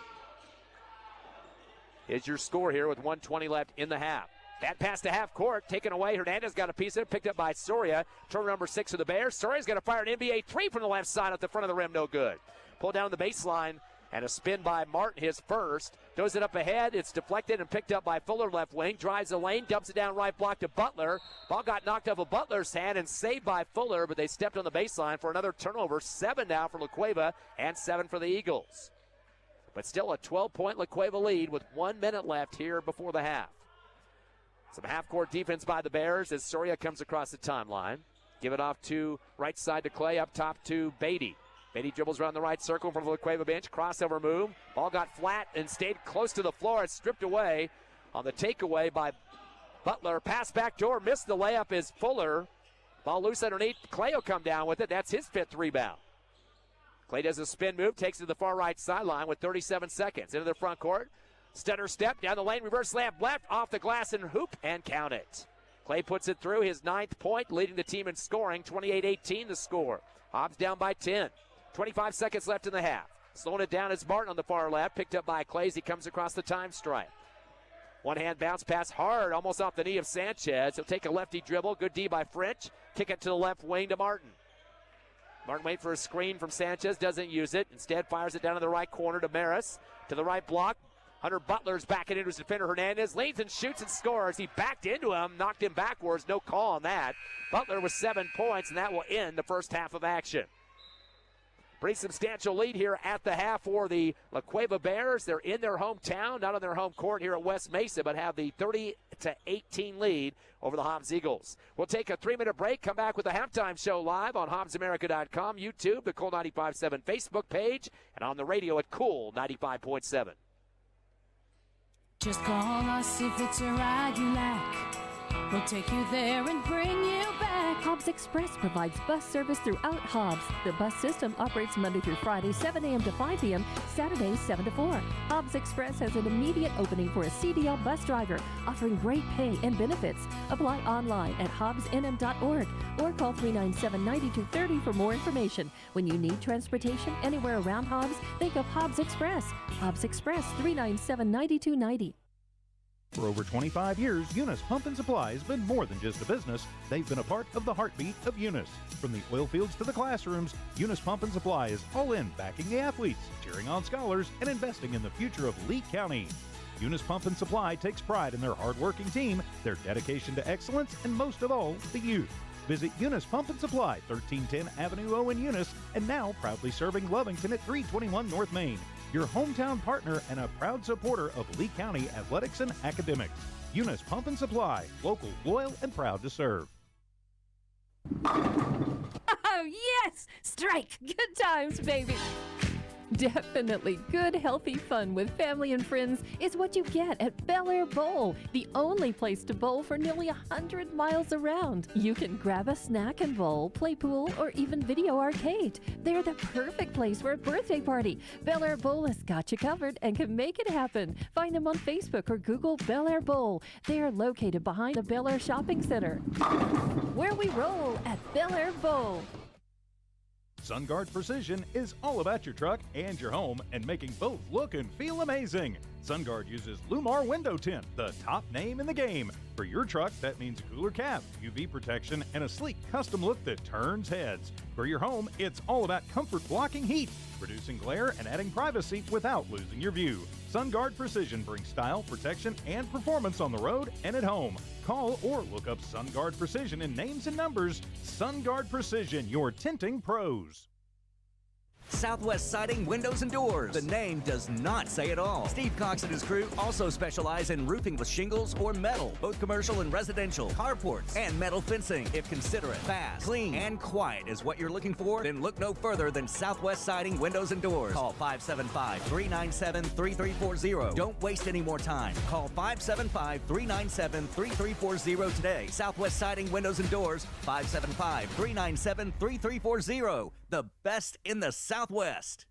Here's your score here with 1:20 left in the half. Bad pass to half court, taken away. Hernandez got a piece of it, picked up by Soria. Turn number 6 of the Bears. Soria's going to fire an NBA three from the left side at the front of the rim, no good. Pulled down the baseline, and a spin by Martin, his first. Throws it up ahead. It's deflected and picked up by Fuller left wing. Drives the lane, dumps it down right block to Butler. Ball got knocked off of Butler's hand and saved by Fuller, but they stepped on the baseline for another turnover. 7 now for La Cueva and 7 for the Eagles. But still a 12-point La Cueva lead with 1 minute left here before the half. Some half-court defense by the Bears as Soria comes across the timeline. Give it off to right side to Clay, up top to Beatty. Beatty dribbles around the right circle from the La Cueva bench. Crossover move. Ball got flat and stayed close to the floor. It's stripped away on the takeaway by Butler. Pass back door. Missed the layup is Fuller. Ball loose underneath. Clay will come down with it. That's his 5th rebound. Clay does a spin move. Takes it to the far right sideline with 37 seconds. Into the front court. Stutter step. Down the lane. Reverse layup left. Off the glass and hoop. And count it. Clay puts it through. His 9th point. Leading the team in scoring. 28-18 the score. Hobbs down by 10. 25 seconds left in the half. Slowing it down is Martin on the far left. Picked up by Clay as he comes across the time stripe. One-hand bounce pass hard, almost off the knee of Sanchez. He'll take a lefty dribble. Good D by French. Kick it to the left wing to Martin. Martin waits for a screen from Sanchez. Doesn't use it. Instead fires it down to the right corner to Maris. To the right block. Hunter Butler's backing into his defender Hernandez. Leans and shoots and scores. He backed into him. Knocked him backwards. No call on that. Butler with 7 points, and that will end the first half of action. Pretty substantial lead here at the half for the La Cueva Bears. They're in their hometown, not on their home court here at West Mesa, but have the 30-18 lead over the Hobbs Eagles. We'll take a 3-minute break, come back with the halftime show live on HobbsAmerica.com, YouTube, the Cool 95.7 Facebook page, and on the radio at Cool 95.7. Just call us if it's a ride you like. We'll take you there and bring you back. Hobbs Express provides bus service throughout Hobbs. The bus system operates Monday through Friday, 7 a.m. to 5 p.m., Saturdays, 7 to 4. Hobbs Express has an immediate opening for a CDL bus driver, offering great pay and benefits. Apply online at hobbsnm.org or call 397-9230 for more information. When you need transportation anywhere around Hobbs, think of Hobbs Express. Hobbs Express, 397-9290. For over 25 years, Eunice Pump and Supply has been more than just a business. They've been a part of the heartbeat of Eunice. From the oil fields to the classrooms, Eunice Pump and Supply is all in backing the athletes, cheering on scholars, and investing in the future of Lee County. Eunice Pump and Supply takes pride in their hard-working team, their dedication to excellence, and most of all, the youth. Visit Eunice Pump and Supply, 1310 Avenue O in Eunice, and now proudly serving Lovington at 321 North Main. Your hometown partner and a proud supporter of Lee County athletics and academics. Eunice Pump and Supply, local, loyal, and proud to serve. Oh, yes! Strike! Good times, baby! Definitely good, healthy fun with family and friends is what you get at Bel Air Bowl, the only place to bowl for nearly 100 miles around. You can grab a snack and bowl, play pool, or even video arcade. They're the perfect place for a birthday party. Bel Air Bowl has got you covered and can make it happen. Find them on Facebook or Google Bel Air Bowl. They are located behind the Bel Air Shopping Center. Where we roll at Bel Air Bowl. SunGuard Precision is all about your truck and your home and making both look and feel amazing. SunGuard uses Lumar Window Tint, the top name in the game. For your truck, that means a cooler cap, UV protection, and a sleek custom look that turns heads. For your home, it's all about comfort blocking heat, reducing glare, and adding privacy without losing your view. SunGuard Precision brings style, protection, and performance on the road and at home. Call or look up SunGuard Precision in names and numbers. SunGuard Precision, your tinting pros. Southwest Siding Windows and Doors. The name does not say it all. Steve Cox and his crew also specialize in roofing with shingles or metal, both commercial and residential, carports, and metal fencing. If considerate, fast, clean, and quiet is what you're looking for, then look no further than Southwest Siding Windows and Doors. Call 575-397-3340. Don't waste any more time. Call 575-397-3340 today. Southwest Siding Windows and Doors, 575-397-3340. The best in the Southwest.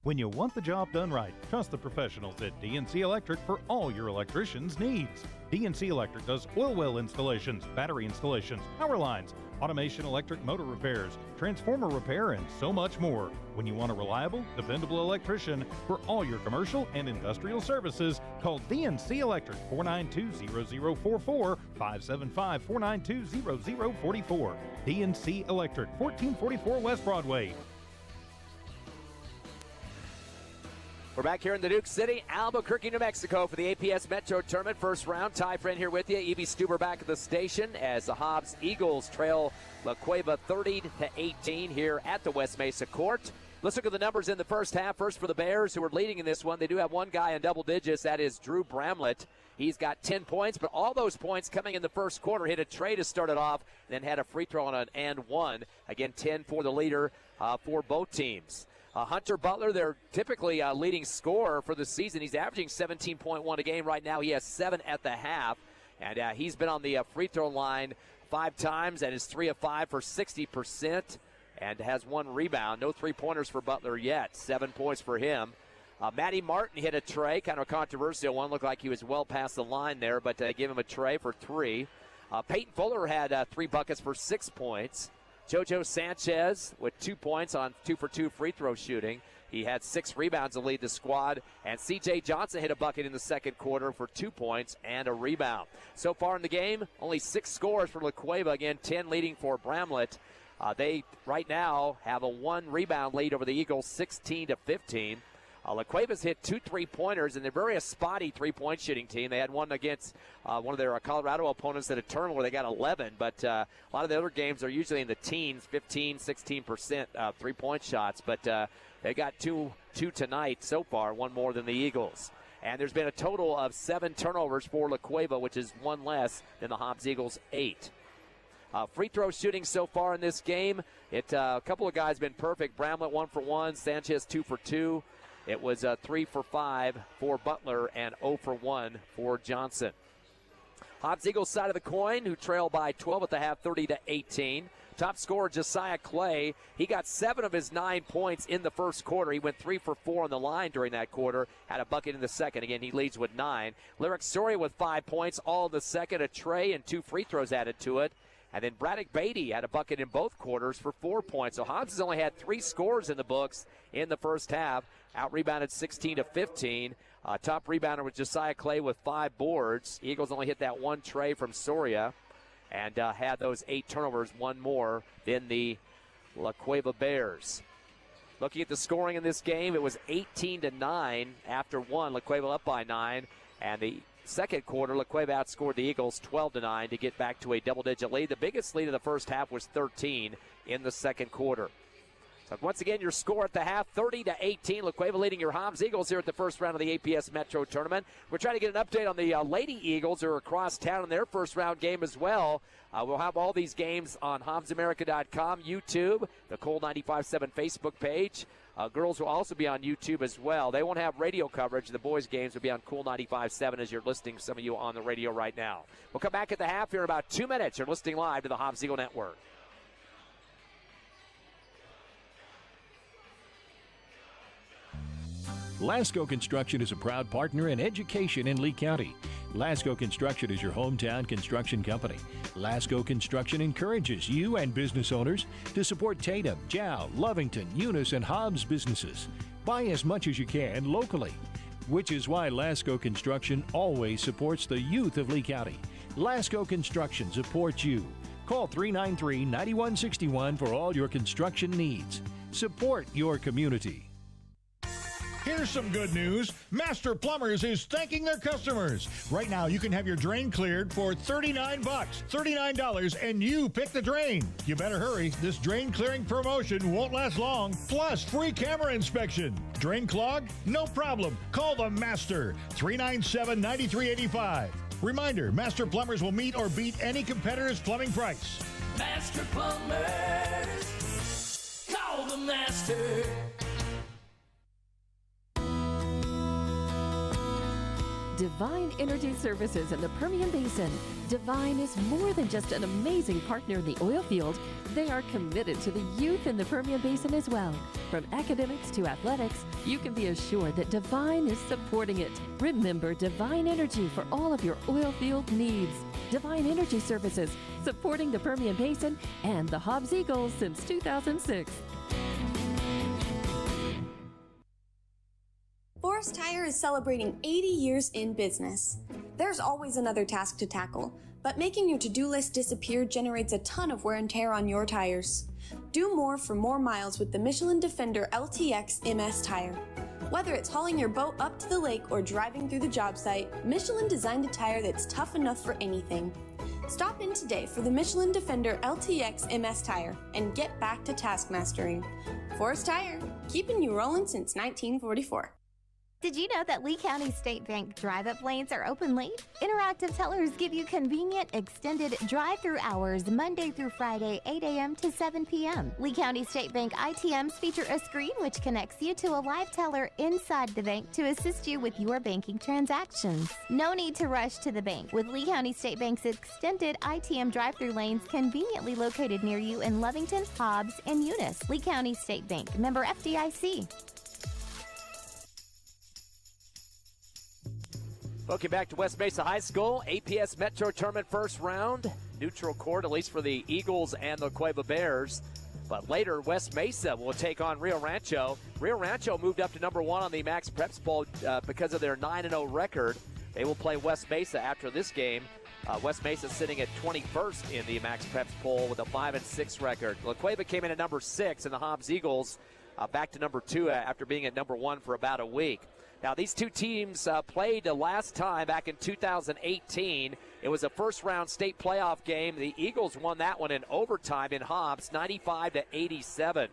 When you want the job done right, trust the professionals at DNC Electric for all your electrician's needs. DNC Electric does oil well installations, battery installations, power lines, automation electric motor repairs, transformer repair, and so much more. When you want a reliable, dependable electrician for all your commercial and industrial services, call DNC Electric 492-0044, 575-492-0044. DNC Electric, 1444 West Broadway. We're back here in the Duke City, Albuquerque, New Mexico for the APS Metro Tournament. First round, Ty Friend here with you. Evie Stuber back at the station as the Hobbs Eagles trail La Cueva 30-18 here at the West Mesa Court. Let's look at the numbers in the first half. First for the Bears, who are leading in this one. They do have one guy in double digits. That is Drew Bramlett. He's got 10 points, but all those points coming in the first quarter. Hit a tray to start it off, then had a free throw on an and one. Again, 10 for the leader for both teams. Hunter Butler, their typically leading scorer for the season. He's averaging 17.1 a game right now. He has 7 at the half, and he's been on the free throw line 5 times and is 3 of 5 for 60%, and has 1 rebound. No three-pointers for Butler yet. 7 points for him. Matty Martin hit a tray, kind of a controversial one. Looked like he was well past the line there, but gave him a tray for 3. Peyton Fuller had 3 buckets for 6 points. JoJo Sanchez with 2 points on 2-for-2 free throw shooting. He had 6 rebounds to lead the squad. And C.J. Johnson hit a bucket in the second quarter for 2 points and a rebound. So far in the game, only 6 scores for La Cueva. Again, 10 leading for Bramlett. They right now have a 1 rebound lead over the Eagles, 16-15. La Cueva's hit 2 3-pointers, and they're very a spotty 3-point shooting team. They had one against one of their Colorado opponents at a tournament where they got 11, but a lot of the other games are usually in the teens, 15, 16% 3-point shots, but they got two tonight so far, 1 more than the Eagles. And there's been a total of 7 turnovers for La Cueva, which is 1 less than the Hobbs Eagles' 8. Free throw shooting so far in this game, a couple of guys been perfect. Bramlett 1 for 1, Sanchez 2 for 2. It was 3 for 5 for Butler and 0 for 1 for Johnson. Hobbs Eagles side of the coin, who trail by 12 at the half, 30-18. Top scorer Josiah Clay. He got 7 of his 9 points in the first quarter. He went 3 for 4 on the line during that quarter. Had a bucket in the second. Again, he leads with 9. Lyric Soria with 5 points, all in the second. A tray and 2 free throws added to it. And then Braddock Beatty had a bucket in both quarters for 4 points. So Hobbs has only had 3 scores in the books in the first half. Out-rebounded 16-15. Top rebounder was Josiah Clay with 5 boards. Eagles only hit that 1 tray from Soria and had those 8 turnovers, 1 more than the La Cueva Bears. Looking at the scoring in this game, it was 18-9 after 1. La Cueva up by 9. And the second quarter, La Cueva outscored the Eagles 12-9 to get back to a double-digit lead. The biggest lead of the first half was 13 in the second quarter. So once again, your score at the half, 30-18. La Cueva leading your Hobbs Eagles here at the first round of the APS Metro Tournament. We're trying to get an update on the Lady Eagles, who are across town in their first round game as well. We'll have all these games on HobbsAmerica.com, YouTube, the Cool 95.7 Facebook page. Girls will also be on YouTube as well. They won't have radio coverage. The boys' games will be on Cool 95.7 as you're listening, some of you on the radio right now. We'll come back at the half here in about 2 minutes. You're listening live to the Hobbs Eagle Network. Lasco Construction is a proud partner in education in Lee County. Lasco Construction is your hometown construction company. Lasco Construction encourages you and business owners to support Tatum, Jow, Lovington, Eunice, and Hobbs businesses. Buy as much as you can locally, which is why Lasco Construction always supports the youth of Lee County. Lasco Construction supports you. Call 393-9161 for all your construction needs. Support your community. Here's some good news. Master Plumbers is thanking their customers. Right now, you can have your drain cleared for $39. $39, and you pick the drain. You better hurry. This drain clearing promotion won't last long. Plus, free camera inspection. Drain clogged? No problem. Call the Master. 397-9385. Reminder, Master Plumbers will meet or beat any competitor's plumbing price. Master Plumbers. Call the Master. Divine Energy Services in the Permian Basin. Divine is more than just an amazing partner in the oil field. They are committed to the youth in the Permian Basin as well. From academics to athletics, you can be assured that Divine is supporting it. Remember Divine Energy for all of your oil field needs. Divine Energy Services, supporting the Permian Basin and the Hobbs Eagles since 2006. Forest Tire is celebrating 80 years in business. There's always another task to tackle, but making your to-do list disappear generates a ton of wear and tear on your tires. Do more for more miles with the Michelin Defender LTX MS tire. Whether it's hauling your boat up to the lake or driving through the job site, Michelin designed a tire that's tough enough for anything. Stop in today for the Michelin Defender LTX MS tire and get back to task mastering. Forest Tire, keeping you rolling since 1944. Did you know that Lee County State Bank drive-up lanes are open late? Interactive tellers give you convenient, extended drive-through hours Monday through Friday, 8 a.m. to 7 p.m. Lee County State Bank ITMs feature a screen which connects you to a live teller inside the bank to assist you with your banking transactions. No need to rush to the bank with Lee County State Bank's extended ITM drive-through lanes conveniently located near you in Lovington, Hobbs, and Eunice. Lee County State Bank, member FDIC. Welcome back to West Mesa High School. APS Metro Tournament first round. Neutral court, at least for the Eagles and the Cueva Bears. But later, West Mesa will take on Rio Rancho. Rio Rancho moved up to number 1 on the Max Preps poll because of their 9-0 record. They will play West Mesa after this game. West Mesa sitting at 21st in the Max Preps poll with a 5-6 record. La Cueva came in at number 6, and the Hobbs Eagles back to number 2 after being at number 1 for about a week. Now, these two teams played last time back in 2018. It was a first-round state playoff game. The Eagles won that one in overtime in Hobbs, 95-87.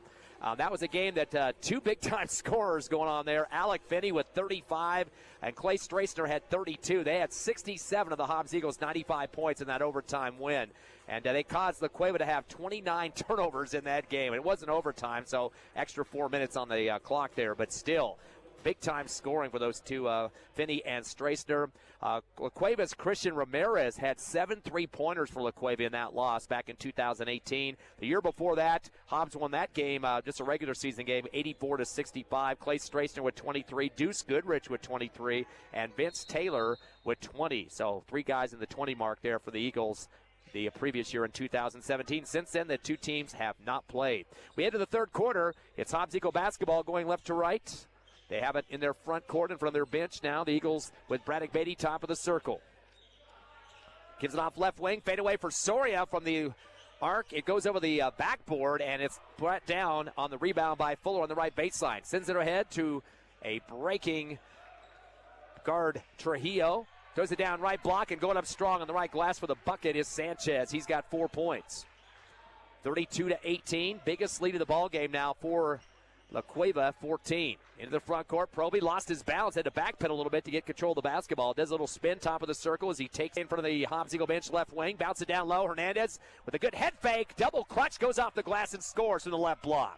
That was a game that two big-time scorers going on there. Alec Finney with 35 and Clay Straisner had 32. They had 67 of the Hobbs Eagles' 95 points in that overtime win. And they caused La Cueva to have 29 turnovers in that game. It wasn't overtime, so extra 4 minutes on the clock there, but still. Big-time scoring for those two, Finney and Straisner. La Cueva's Christian Ramirez had 7 3-pointers for La Cueva in that loss back in 2018. The year before that, Hobbs won that game, just a regular season game, 84-65. Clay Straisner with 23, Deuce Goodrich with 23, and Vince Taylor with 20. So 3 guys in the 20 mark there for the Eagles the previous year in 2017. Since then, the two teams have not played. We head to the third quarter. It's Hobbs Eagle basketball going left to right. They have it in their front court in front of their bench now. The Eagles with Braddock Beatty top of the circle. Gives it off left wing. Fade away for Soria from the arc. It goes over the backboard, and it's brought down on the rebound by Fuller on the right baseline. Sends it ahead to a breaking guard, Trujillo. Throws it down right block, and going up strong on the right glass for the bucket is Sanchez. He's got 4 points. 32-18. Biggest lead of the ball game now for La Cueva, 14. Into the front court. Proby lost his balance, had to backpedal a little bit to get control of the basketball. Does a little spin top of the circle as he takes in front of the Hobbs Eagle bench left wing. Bounce it down low. Hernandez with a good head fake. Double clutch, goes off the glass and scores from the left block.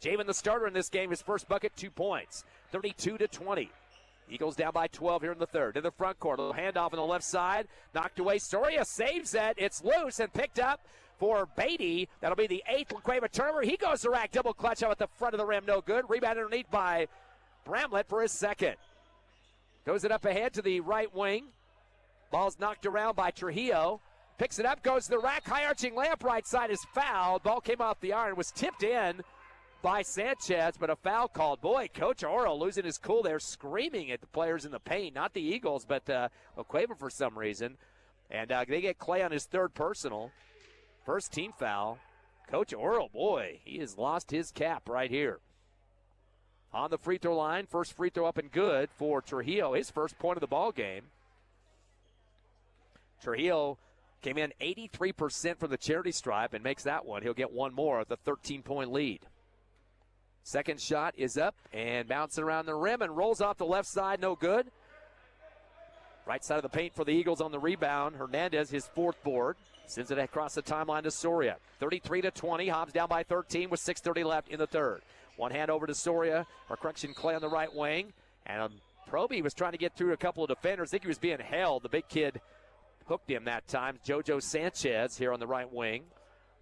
Jamin, the starter in this game, his first bucket, 2 points, 32-20. Eagles down by 12 here in the third. In the front court, a little handoff on the left side. Knocked away. Soria saves it. It's loose and picked up for Beatty. That'll be the 8th Cueva turnover. He goes to rack. Double clutch out at the front of the rim. No good. Rebound underneath by Bramlett for his second. Goes it up ahead to the right wing. Ball's knocked around by Trujillo. Picks it up. Goes to the rack. High arching layup. Right side is fouled. Ball came off the iron. Was tipped in by Sanchez, but a foul called. Boy, Coach Oro losing his cool there, screaming at the players in the paint. Not the Eagles, but Cueva for some reason. And they get Clay on his third personal. First team foul. Coach Oro, boy, he has lost his cap right here. On the free throw line, first free throw up and good for Trujillo, his first point of the ball game. Trujillo came in 83% from the charity stripe and makes that one. He'll get one more at the 13-point lead. Second shot is up and bouncing around the rim and rolls off the left side, no good. Right side of the paint for the Eagles on the rebound. Hernandez, his fourth board, sends it across the timeline to Soria. 33-20, Hobbs down by 13 with 6:30 left in the third. One hand over to Soria, or correction, Clay on the right wing. And Proby was trying to get through a couple of defenders. I think he was being held. The big kid hooked him that time. JoJo Sanchez here on the right wing.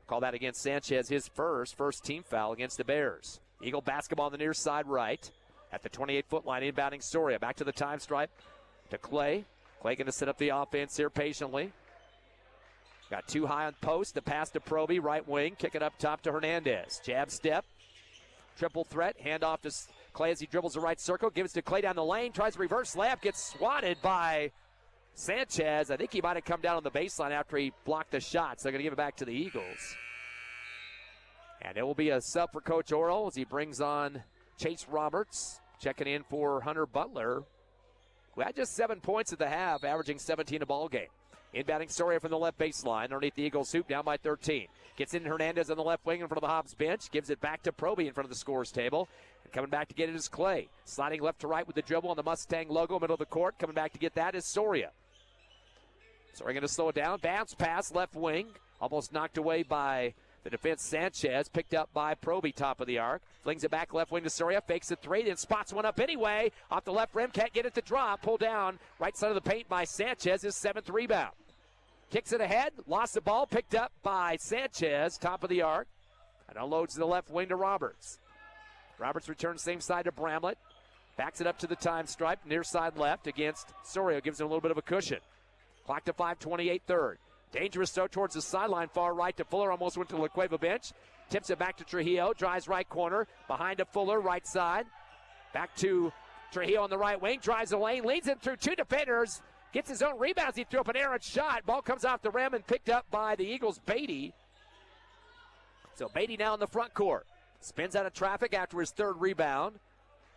Call that against Sanchez, his first team foul against the Bears. Eagle basketball on the near side right at the 28-foot line, inbounding Soria. Back to the time stripe to Clay. Clay going to set up the offense here patiently. Got too high on post. The pass to Proby, right wing. Kick it up top to Hernandez. Jab step. Triple threat. Handoff to Clay as he dribbles the right circle. Gives to Clay down the lane. Tries a reverse layup. Gets swatted by Sanchez. I think he might have come down on the baseline after he blocked the shot. So they're going to give it back to the Eagles. And it will be a sub for Coach Orrell as he brings on Chase Roberts. Checking in for Hunter Butler, who had just 7 points at the half, averaging 17 a ball game. Inbounding Soria from the left baseline underneath the Eagles hoop, down by 13. Gets in Hernandez on the left wing in front of the Hobbs bench. Gives it back to Proby in front of the scorer's table. And coming back to get it is Clay. Sliding left to right with the dribble on the Mustang logo, middle of the court. Coming back to get that is Soria. Soria going to slow it down. Bounce pass, left wing. Almost knocked away by the defense. Sanchez picked up by Proby, top of the arc. Flings it back left wing to Soria. Fakes a three, then spots one up anyway. Off the left rim, can't get it to drop. Pulled down right side of the paint by Sanchez, his 7th rebound. Kicks it ahead, lost the ball, picked up by Sanchez, top of the arc. And unloads to the left wing to Roberts. Roberts returns same side to Bramlett. Backs it up to the time stripe, near side left against Soria. Gives him a little bit of a cushion. Clock to 5:28 third. Dangerous throw towards the sideline, far right to Fuller. Almost went to the Cueva bench. Tips it back to Trujillo. Drives right corner. Behind to Fuller, right side. Back to Trujillo on the right wing. Drives the lane. Leads him through two defenders. Gets his own rebounds. He threw up an errant shot. Ball comes off the rim and picked up by the Eagles' Beatty. So Beatty now in the front court. Spins out of traffic after his third rebound.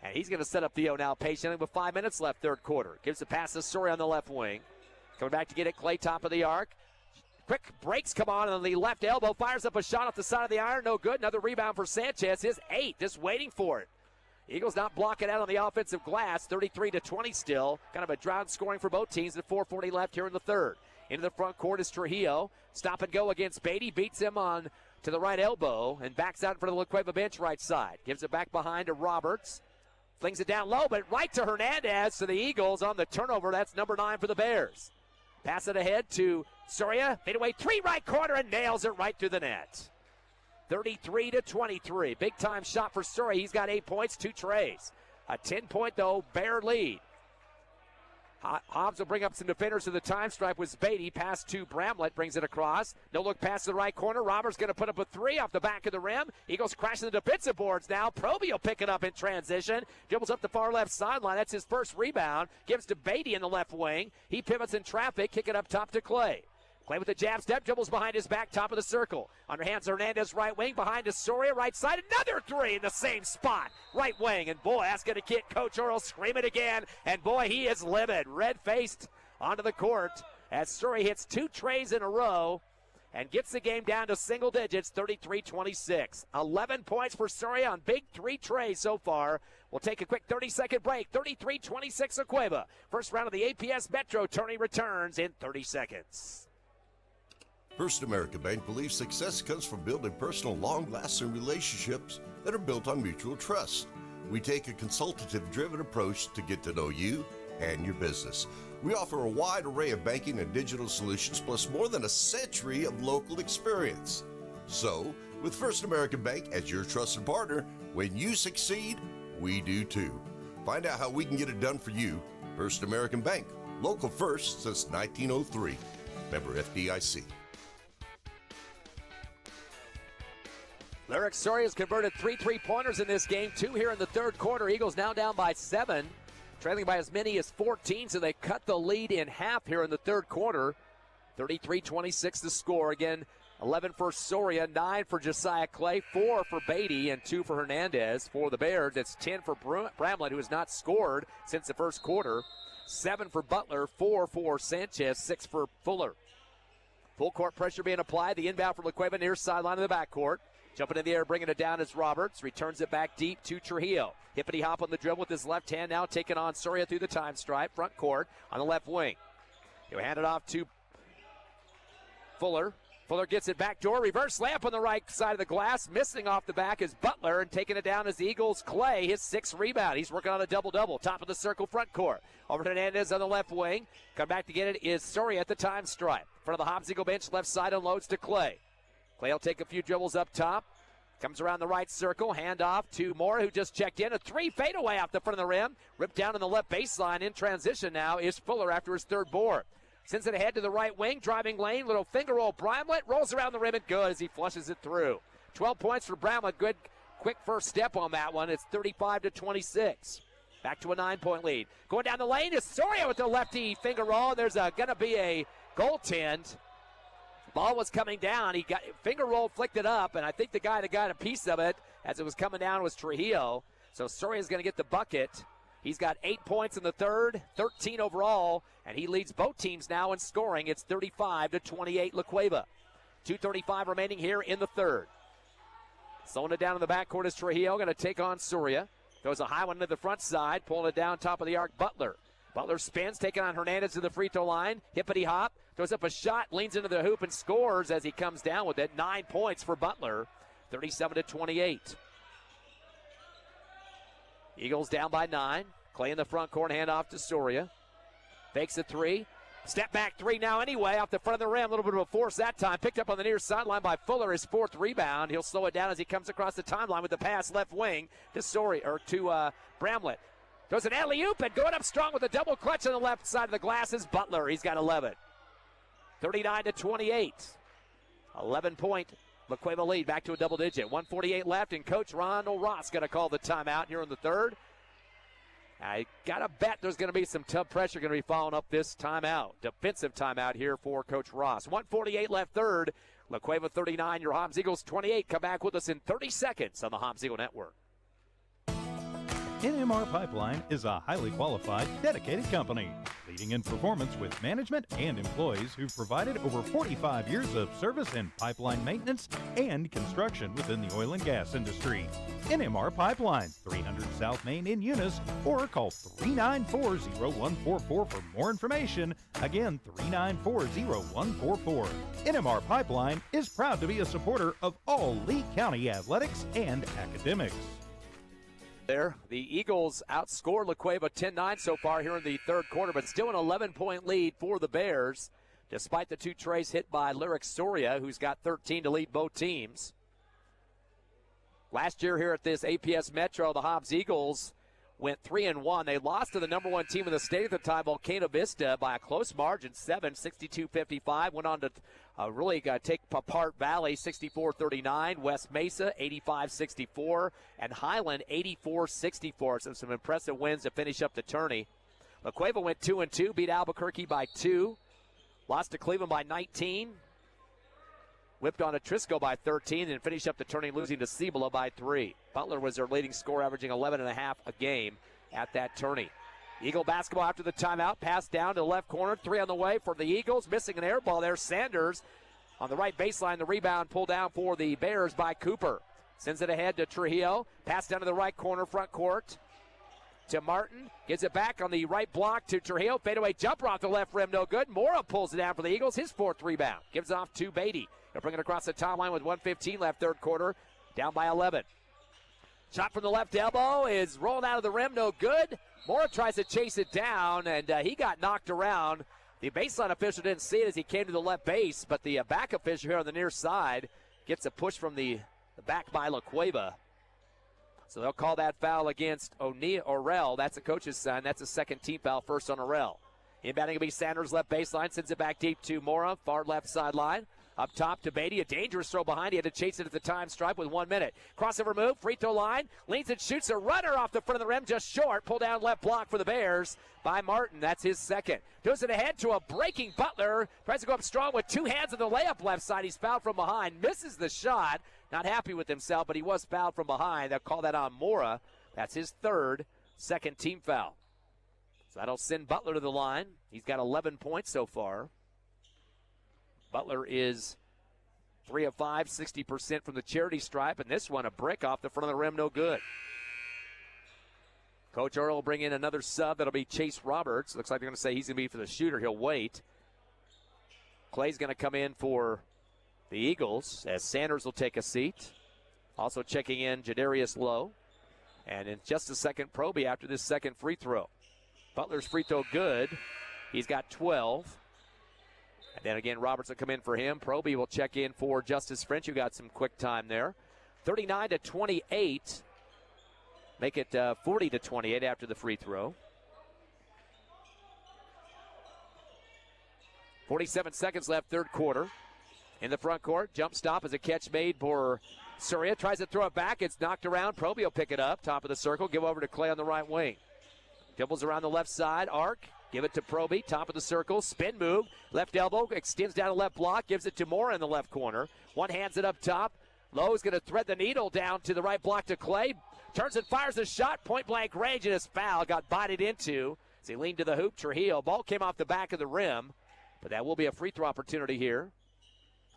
And he's going to set up Theo now patiently with 5 minutes left third quarter. Gives the pass to Soria on the left wing. Coming back to get it, Clay top of the arc. Quick breaks come on the left elbow. Fires up a shot off the side of the iron. No good. Another rebound for Sanchez. His 8. Just waiting for it. Eagles not blocking out on the offensive glass. 33-20 still. Kind of a drought scoring for both teams at 4:40 left here in the third. Into the front court is Trujillo. Stop and go against Beatty. Beats him on to the right elbow and backs out in front of the La Cueva bench right side. Gives it back behind to Roberts. Flings it down low, but right to Hernandez to the Eagles on the turnover. That's number 9 for the Bears. Pass it ahead to Soria. Fadeaway 3 right corner and nails it right through the net. 33-23. Big time shot for Soria. He's got 8 points, 2 trays. A 10-point, though, Bear lead. Hobbs will bring up some defenders to the time stripe with Beatty. Pass to Bramlett, brings it across. No look pass to the right corner. Roberts going to put up a 3 off the back of the rim. Eagles crashing the defensive boards now. Proby will pick it up in transition. Dribbles up the far left sideline. That's his first rebound. Gives to Beatty in the left wing. He pivots in traffic. Kick it up top to Clay. Clay with a jab step, dribbles behind his back, top of the circle. Underhands Hernandez, right wing, behind to Soria, right side. Another 3 in the same spot, right wing. And boy, that's going to get Coach Earl screaming again. And boy, he is livid, red-faced onto the court as Soria hits 2 trays in a row and gets the game down to single digits, 33-26. 11 points for Soria on big 3 trays so far. We'll take a quick 30-second break. 33-26 Cueva. First round of the APS Metro tourney returns in 30 seconds. First American Bank believes success comes from building personal, long-lasting relationships that are built on mutual trust. We take a consultative-driven approach to get to know you and your business. We offer a wide array of banking and digital solutions, plus more than a century of local experience. So, with First American Bank as your trusted partner, when you succeed, we do too. Find out how we can get it done for you. First American Bank, local first since 1903. Member FDIC. Lyric Soria has converted 3 3-pointers in this game, 2 here in the third quarter. Eagles now down by 7, trailing by as many as 14, so they cut the lead in half here in the third quarter. 33-26 the score. Again, 11 for Soria, 9 for Josiah Clay, 4 for Beatty, and 2 for Hernandez. For the Bears, it's 10 for Bramlett, who has not scored since the first quarter. 7 for Butler, 4 for Sanchez, 6 for Fuller. Full court pressure being applied. The inbound for La Cueva near sideline of the backcourt. Jumping in the air, bringing it down is Roberts. Returns it back deep to Trujillo. Hippity hop on the dribble with his left hand, now taking on Soria through the time stripe. Front court on the left wing. He'll hand it off to Fuller. Fuller gets it back door. Reverse layup on the right side of the glass. Missing off the back is Butler, and taking it down is the Eagles' Clay, his 6th rebound. He's working on a double-double. Top of the circle, front court. Over to Hernandez on the left wing. Come back to get it is Soria at the time stripe. Front of the Hobbs Eagle bench, left side, unloads to Clay. Clay will take a few dribbles up top. Comes around the right circle. Hand off to Moore, who just checked in. A 3 fadeaway off the front of the rim. Ripped down on the left baseline. In transition now is Fuller after his third board. Sends it ahead to the right wing. Driving lane. Little finger roll. Bramlett rolls around the rim and good as he flushes it through. 12 points for Bramlett. Good quick first step on that one. It's 35-26. Back to a 9-point lead. Going down the lane is Soria with the lefty finger roll. There's going to be a goaltend. Ball was coming down. He got finger roll, flicked it up, and I think the guy that got a piece of it as it was coming down was Trujillo. So Soria's going to get the bucket. He's got 8 points in the third, 13 overall, and he leads both teams now in scoring. It's 35-28 La Cueva. 2:35 remaining here in the third. Slowing it down in the backcourt is Trujillo, going to take on Soria. Throws a high one to the front side, pulling it down top of the arc, Butler. Butler spins, taking on Hernandez to the free throw line. Hippity hop, throws up a shot, leans into the hoop and scores as he comes down with it. 9 points for Butler, 37-28. Eagles down by 9. Clay in the front court, hand off to Soria. Fakes a 3. Step back 3 now anyway, off the front of the rim. A little bit of a force that time. Picked up on the near sideline by Fuller, his 4th rebound. He'll slow it down as he comes across the timeline with the pass left wing to Bramlett. Throws an alley-oop and going up strong with a double clutch on the left side of the glass is Butler. He's got 11. 39-28. 11-point La Cueva lead, back to a double digit. 1:48 left, and Coach Ronald Ross going to call the timeout here in the third. I got to bet there's going to be some tough pressure going to be following up this timeout. Defensive timeout here for Coach Ross. 1:48 left third. La Cueva 39, your Hobbs Eagles 28. Come back with us in 30 seconds on the Hobbs Eagle Network. NMR Pipeline is a highly qualified, dedicated company, leading in performance with management and employees who've provided over 45 years of service in pipeline maintenance and construction within the oil and gas industry. NMR Pipeline, 300 South Main in Eunice, or call 394-0144 for more information. Again, 394-0144. NMR Pipeline is proud to be a supporter of all Lee County athletics and academics. There, the Eagles outscored La Cueva 10-9 so far here in the third quarter, but still an 11-point lead for the Bears, despite the 2 trays hit by Lyric Soria, who's got 13 to lead both teams. Last year here at this APS Metro, the Hobbs Eagles went 3-1. They lost to the number 1 team in the state at the time, Volcano Vista, by a close margin, 62-55. Went on to really take apart Valley, 64-39. West Mesa, 85-64. And Highland, 84-64. So some impressive wins to finish up the tourney. La Cueva went 2-2, beat Albuquerque by 2. Lost to Cleveland by 19. Whipped on Atrisco by 13 and finished up the tourney losing to Cibola by 3. Butler was their leading scorer, averaging 11.5 a game at that tourney. Eagle basketball after the timeout. Pass down to the left corner. 3 on the way for the Eagles. Missing an air ball there. Sanders on the right baseline. The rebound pulled down for the Bears by Cooper. Sends it ahead to Trujillo. Pass down to the right corner, front court. to Martin. Gives it back on the right block to Trujillo. Fadeaway jumper off the left rim, no good. Mora pulls it down for the Eagles, his 4th rebound. Gives it off to Beatty. They'll bring it across the timeline with 1:15 left, third quarter. Down by 11. Shot from the left elbow is rolling out of the rim, no good. Mora tries to chase it down, and he got knocked around. The baseline official didn't see it as he came to the left base, but the back official here on the near side gets a push from the back by Cueva. So they'll call that foul against Orell. That's a coach's sign. That's a second team foul, first on Orell. Inbounding will be Sanders, left baseline, sends it back deep to Mora, far left sideline. Up top to Beatty, a dangerous throw behind. He had to chase it at the time stripe with 1 minute. Crossover move, free throw line, leans and shoots a runner off the front of the rim, just short. Pull down left block for the Bears by Martin. That's his second. Does it ahead to a breaking Butler. Tries to go up strong with 2 hands on the layup left side. He's fouled from behind, misses the shot. Not happy with himself, but he was fouled from behind. They'll call that on Mora. That's his third, second team foul. So that'll send Butler to the line. He's got 11 points so far. Butler is 3 of 5, 60% from the charity stripe, and this one a brick off the front of the rim, no good. Coach Earl will bring in another sub. That'll be Chase Roberts. Looks like they're going to say he's going to be for the shooter. He'll wait. Clay's going to come in for the Eagles as Sanders will take a seat. Also checking in Jadarius Lowe. And in just a second, Proby after this second free throw. Butler's free throw good. He's got 12. And then again, Roberts will come in for him. Proby will check in for Justice French, who got some quick time there. 39-28. Make it 40-28 after the free throw. 47 seconds left, third quarter. In the front court, jump stop as a catch made for Surya. Tries to throw it back. It's knocked around. Proby will pick it up. Top of the circle. Give over to Clay on the right wing. Dribbles around the left side. Arc. Give it to Proby. Top of the circle. Spin move. Left elbow. Extends down the left block. Gives it to Moore in the left corner. One hands it up top. Lowe's going to thread the needle down to the right block to Clay. Turns and fires a shot. Point blank range, and his foul got bodied into as he leaned to the hoop. Trujillo. Ball came off the back of the rim. But that will be a free throw opportunity here,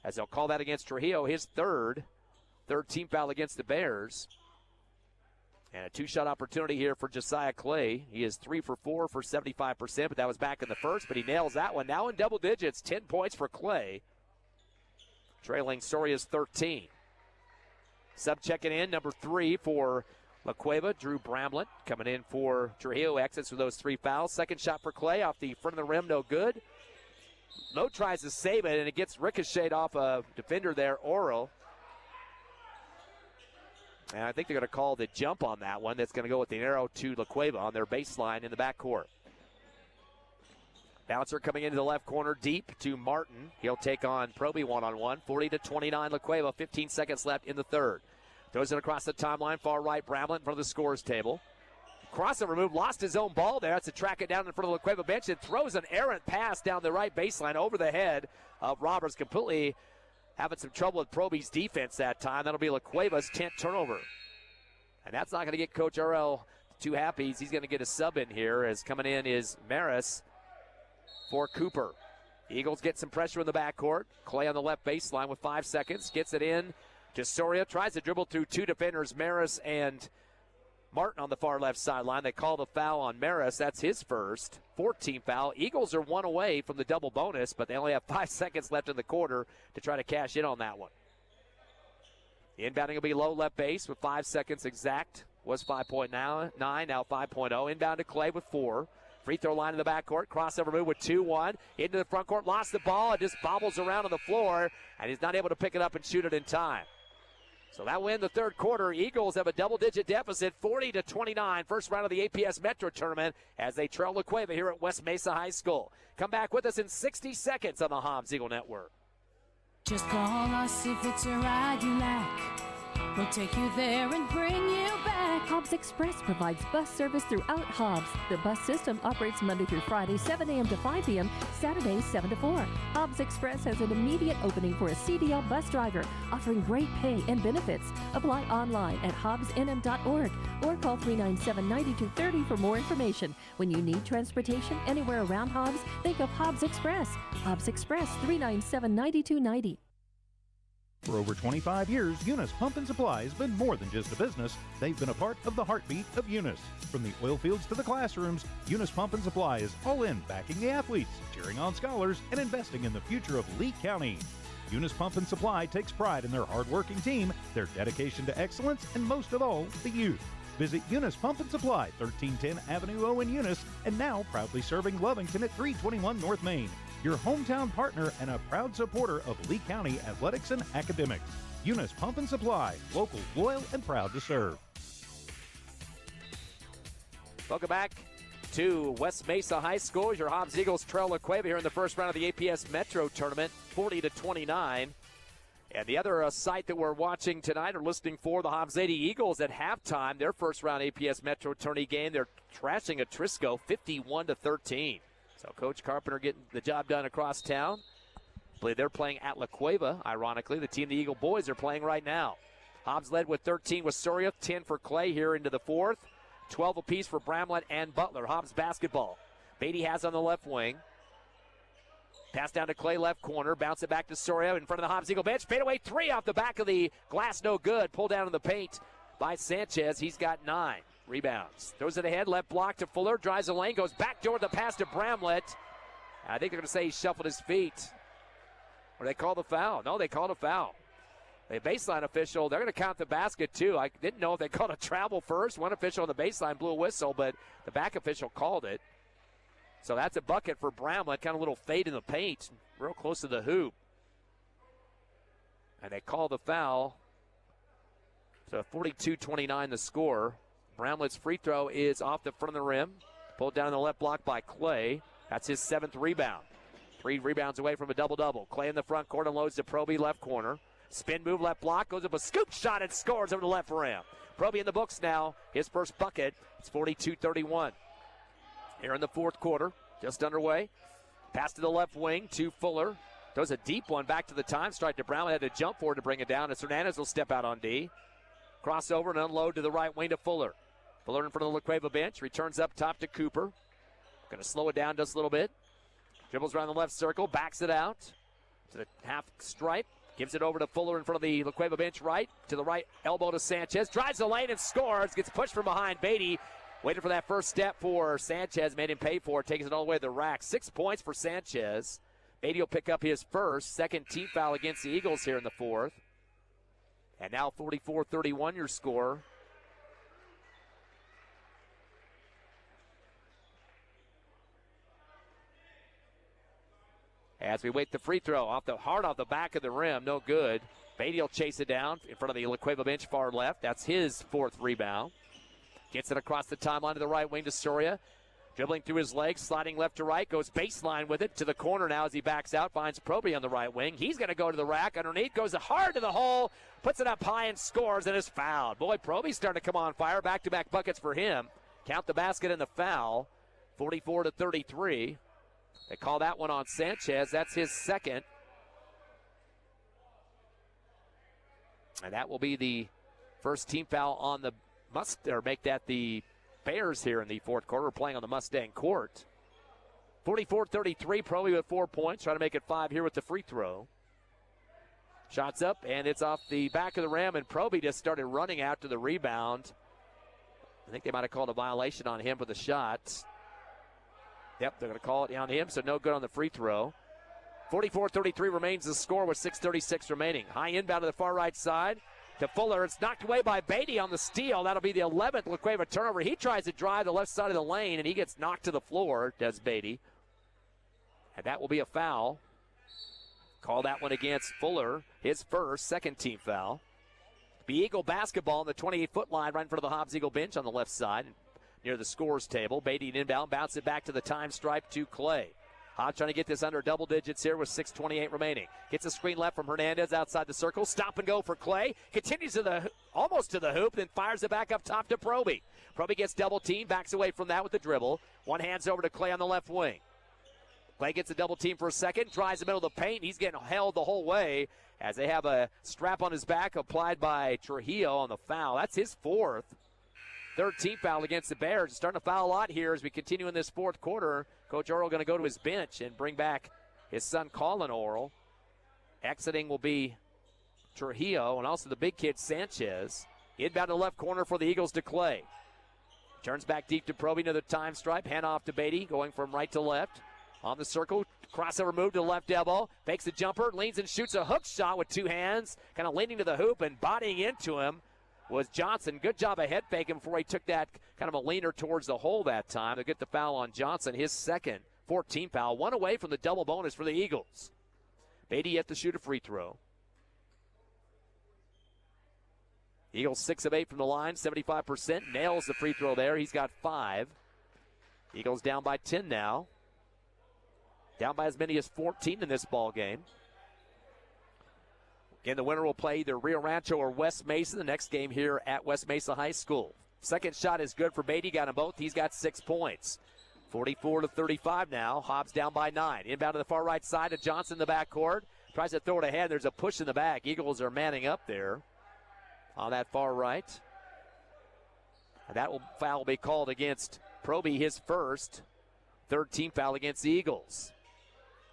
as they'll call that against Trujillo, his third team foul against the Bears. And a two-shot opportunity here for Josiah Clay. He is 3 for 4 for 75%, but that was back in the first, but he nails that one. Now in double digits, 10 points for Clay, trailing Soria's 13. Sub checking in, number 3 for Cueva, Drew Bramlett, coming in for Trujillo, exits with those 3 fouls. Second shot for Clay off the front of the rim, no good. Lowe tries to save it, and it gets ricocheted off a defender there, Oro. And I think they're going to call the jump on that one. That's going to go with the arrow to Cueva on their baseline in the backcourt. Bouncer coming into the left corner deep to Martin. He'll take on Proby one-on-one. 40-29 Cueva, 15 seconds left in the third. Throws it across the timeline, far right, Bramlett in front of the scorers table. Crossover move, lost his own ball there. That's to track it down in front of the Cueva bench. It throws an errant pass down the right baseline over the head of Roberts. Completely having some trouble with Proby's defense that time. That'll be Cueva's 10th turnover. And that's not going to get Coach RL too happy. He's going to get a sub in here, as coming in is Maris for Cooper. Eagles get some pressure in the backcourt. Clay on the left baseline with 5 seconds. Gets it in to Soria. Tries to dribble through 2 defenders, Maris and Martin on the far left sideline. They call the foul on Maris. That's his first. 14th foul. Eagles are 1 away from the double bonus, but they only have 5 seconds left in the quarter to try to cash in on that one. The inbounding will be Low left base with 5 seconds exact. Was 5.9, now 5.0. Inbound to Clay with 4. Free throw line in the backcourt. Crossover move with 2-1. Into the front court. Lost the ball. It just bobbles around on the floor, and he's not able to pick it up and shoot it in time. So that will end the third quarter. Eagles have a double-digit deficit, 40-29. First round of the APS Metro tournament as they trail Cueva here at West Mesa High School. Come back with us in 60 seconds on the Hobbs Eagle Network. Just call us if it's a ride you like. We'll take you there and bring you back. Hobbs Express provides bus service throughout Hobbs. The bus system operates Monday through Friday, 7 a.m. to 5 p.m., Saturdays, 7 to 4. Hobbs Express has an immediate opening for a CDL bus driver, offering great pay and benefits. Apply online at hobbsnm.org or call 397-9230 for more information. When you need transportation anywhere around Hobbs, think of Hobbs Express. Hobbs Express, 397-9290. For over 25 years, Eunice Pump and Supply has been more than just a business. They've been a part of the heartbeat of Eunice. From the oil fields to the classrooms, Eunice Pump and Supply is all in backing the athletes, cheering on scholars, and investing in the future of Lee County. Eunice Pump and Supply takes pride in their hard-working team, their dedication to excellence, and most of all, the youth. Visit Eunice Pump and Supply, 1310 Avenue O in Eunice, and now proudly serving Lovington at 321 North Main. Your hometown partner and a proud supporter of Lee County athletics and academics. Eunice Pump and Supply, local, loyal, and proud to serve. Welcome back to West Mesa High School. Your Hobbs Eagles trail La Cueva here in the first round of the APS Metro tournament, 40-29. And the other site that we're watching tonight or listening for, the Hobbs Lady Eagles at halftime, their first round APS Metro tourney game. They're trashing Atrisco 51-13. So Coach Carpenter getting the job done across town. I believe they're playing at La Cueva, ironically, the team the Eagle boys are playing right now. Hobbs led with 13 with Surya, 10 for Clay here into the fourth. 12 apiece for Bramlett and Butler. Hobbs basketball. Beatty has on the left wing. Pass down to Clay, left corner. Bounce it back to Soria in front of the Hobbs Eagle bench. Fadeaway three off the back of the glass, no good. Pulled down in the paint by Sanchez. He's got 9 rebounds. Throws it ahead, left block to Fuller. Drives the lane, goes back door the pass to Bramlett. I think they're going to say he shuffled his feet. Or they call the foul. No, they called a foul. The baseline official, they're going to count the basket too. I didn't know if they called a travel first. One official on the baseline blew a whistle, but the back official called it. So that's a bucket for Bramlett. Kind of a little fade in the paint, real close to the hoop. And they call the foul. So 42-29 the score. Bramlett's free throw is off the front of the rim. Pulled down in the left block by Clay. That's his 7th rebound. 3 rebounds away from a double-double. Clay in the front court and loads to Proby, left corner. Spin move, left block, goes up a scoop shot and scores over the left rim. Proby in the books now. His first bucket. It's 42-31. Here in the fourth quarter, just underway. Pass to the left wing to Fuller. Throws a deep one back to the time strike to Brown. Had to jump for it to bring it down as Hernandez will step out on D. Crossover and unload to the right wing to Fuller. Fuller in front of the La Cueva bench. Returns up top to Cooper. Going to slow it down just a little bit. Dribbles around the left circle. Backs it out to the half stripe. Gives it over to Fuller in front of the La Cueva bench right. To the right elbow to Sanchez. Drives the lane and scores. Gets pushed from behind. Beatty waited for that first step for Sanchez. Made him pay for it. Takes it all the way to the rack. 6 points for Sanchez. Beatty will pick up his first. Second team foul against the Eagles here in the fourth. And now 44-31 your score. As we wait the free throw off the back of the rim, no good. Beatty will chase it down in front of the La Cueva bench far left. That's his 4th rebound. Gets it across the timeline to the right wing to Soria. Dribbling through his legs, sliding left to right, goes baseline with it to the corner now as he backs out, finds Proby on the right wing. He's going to go to the rack underneath, goes hard to the hole, puts it up high and scores and is fouled. Boy, Proby's starting to come on fire. Back-to-back buckets for him. Count the basket and the foul. 44-33. They call that one on Sanchez. That's his second. And that will be the first team foul on the make that the Bears here in the fourth quarter. We're playing on the Mustang court. 44-33, Proby with 4 points. Trying to make it 5 here with the free throw. Shots up, and it's off the back of the rim, and Proby just started running out to the rebound. I think they might have called a violation on him for the shot. Yep, they're going to call it on him, so no good on the free throw. 44-33 remains the score with 6:36 remaining. High inbound to the far right side to Fuller. It's knocked away by Beatty on the steal. That'll be the 11th La Cueva turnover. He tries to drive the left side of the lane, and he gets knocked to the floor, does Beatty. And that will be a foul. Call that one against Fuller. His first, second team foul. Be Eagle basketball on the 28-foot line right in front of the Hobbs Eagle bench on the left side near the scores table. Beatty inbound, bounce it back to the time stripe to Clay. Hobbs trying to get this under double digits here with 6:28 remaining. Gets a screen left from Hernandez outside the circle. Stop and go for Clay. Continues to almost to the hoop, then fires it back up top to Proby. Proby gets double teamed, backs away from that with the dribble. One hands over to Clay on the left wing. Clay gets a double team for a second, drives the middle of the paint. He's getting held the whole way as they have a strap on his back applied by Trujillo on the foul. That's his 4th. 3rd team foul against the Bears. Starting to foul a lot here as we continue in this fourth quarter. Coach Orrell going to go to his bench and bring back his son Colin Orrell. Exiting will be Trujillo, and also the big kid Sanchez. Inbound to the left corner for the Eagles to Clay. Turns back deep to Proby to the time stripe. Hand off to Beatty, going from right to left. On the circle, crossover move to the left elbow. Fakes the jumper, leans and shoots a hook shot with two hands. Kind of leaning to the hoop and bodying into him was Johnson. Good job of head faking before he took that kind of a leaner towards the hole that time. They'll get the foul on Johnson, his second 14 foul. One away from the double bonus for the Eagles. Beatty yet to shoot a free throw. Eagles 6 of 8 from the line, 75%. Nails the free throw there. He's got 5. Eagles down by 10 now. Down by as many as 14 in this ball game. Again, the winner will play either Rio Rancho or West Mesa the next game here at West Mesa High School. Second shot is good for Beatty. Got them both. He's got 6 points. 44-35 now. Hobbs down by 9. Inbound to the far right side to Johnson in the backcourt. Tries to throw it ahead. There's a push in the back. Eagles are manning up there on that far right. And that foul will be called against Proby, his first. Third team foul against the Eagles.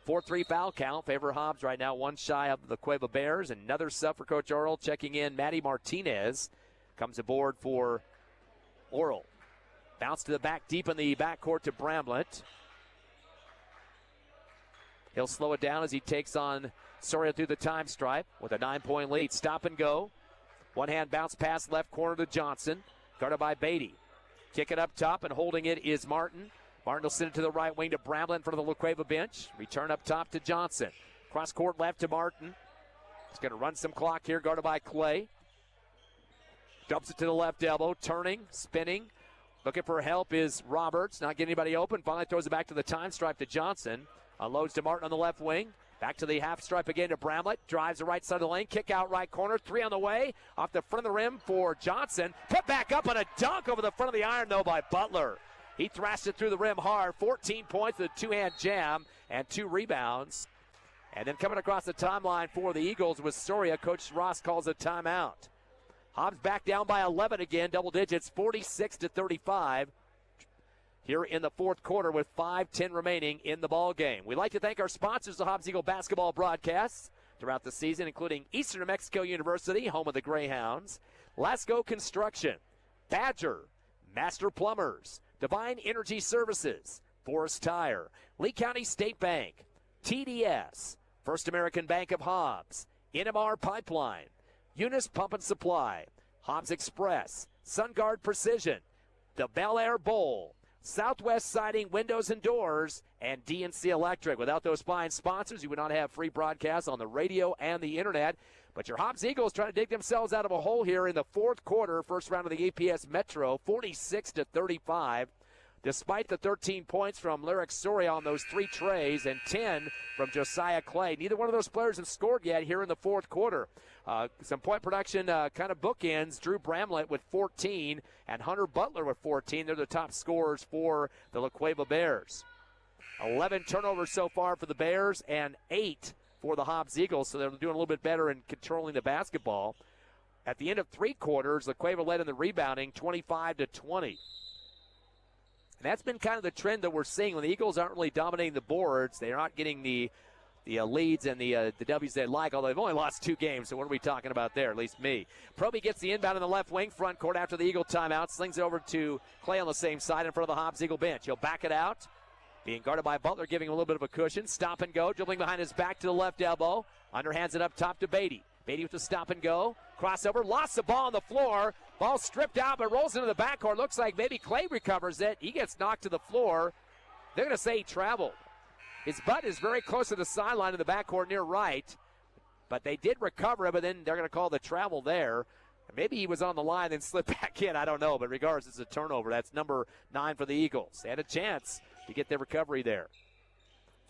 4-3 foul count. Favor Hobbs right now, one shy of the Cueva Bears. Another sub for Coach Orrell. Checking in, Matty Martinez comes aboard for Orrell. Bounce to the back, deep in the backcourt to Bramlett. He'll slow it down as he takes on Soria through the time stripe with a 9-point lead. Stop and go. One-hand bounce pass left corner to Johnson. Guarded by Beatty. Kick it up top, and holding it is Martin. Martin will send it to the right wing to Bramlett in front of the La Cueva bench. Return up top to Johnson. Cross court left to Martin. He's going to run some clock here, guarded by Clay. Dumps it to the left elbow, turning, spinning. Looking for help is Roberts. Not getting anybody open. Finally throws it back to the time stripe to Johnson. Unloads to Martin on the left wing. Back to the half stripe again to Bramlett. Drives the right side of the lane. Kick out right corner. 3 on the way. Off the front of the rim for Johnson. Put back up on a dunk over the front of the iron, though, by Butler. He thrashed it through the rim hard. 14 points with a 2-hand jam and 2 rebounds. And then coming across the timeline for the Eagles with Soria, Coach Ross calls a timeout. Hobbs back down by 11 again, double digits, 46-35. Here in the fourth quarter with 5:10 remaining in the ball game. We'd like to thank our sponsors, the Hobbs Eagle basketball broadcasts throughout the season, including Eastern New Mexico University, home of the Greyhounds, Lasco Construction, Badger, Master Plumbers, Divine Energy Services, Forest Tire, Lee County State Bank, TDS, First American Bank of Hobbs, NMR Pipeline, Eunice Pump and Supply, Hobbs Express, SunGuard Precision, the Bel Air Bowl, Southwest Siding Windows and Doors, and DNC Electric. Without those fine sponsors, you would not have free broadcasts on the radio and the internet. But your Hobbs Eagles trying to dig themselves out of a hole here in the fourth quarter, first round of the APS Metro, 46-35. Despite the 13 points from Lyric Soria on those 3 trays and 10 from Josiah Clay. Neither one of those players have scored yet here in the fourth quarter. Some point production kind of bookends. Drew Bramlett with 14 and Hunter Butler with 14. They're the top scorers for the La Cueva Bears. 11 turnovers so far for the Bears and 8 for the Hobbs Eagles, so they're doing a little bit better in controlling the basketball. At the end of 3 quarters, La Cueva led in the rebounding 25-20. And that's been kind of the trend that we're seeing. When the Eagles aren't really dominating the boards, they're not getting the leads and the W's they like, although they've only lost 2 games, so what are we talking about there, at least me. Proby gets the inbound in the left wing, front court after the Eagle timeout, slings it over to Clay on the same side in front of the Hobbs Eagle bench. He'll back it out, being guarded by Butler, giving him a little bit of a cushion. Stop and go, dribbling behind his back to the left elbow. Underhands it up top to Beatty. Beatty with the stop and go. Crossover, lost the ball on the floor. Ball stripped out, but rolls into the backcourt. Looks like maybe Clay recovers it. He gets knocked to the floor. They're going to say he traveled. His butt is very close to the sideline in the backcourt near right. But they did recover it, but then they're going to call the travel there. Maybe he was on the line and slipped back in. I don't know, but regardless, it's a turnover. That's number 9 for the Eagles. They had a chance to get their recovery there.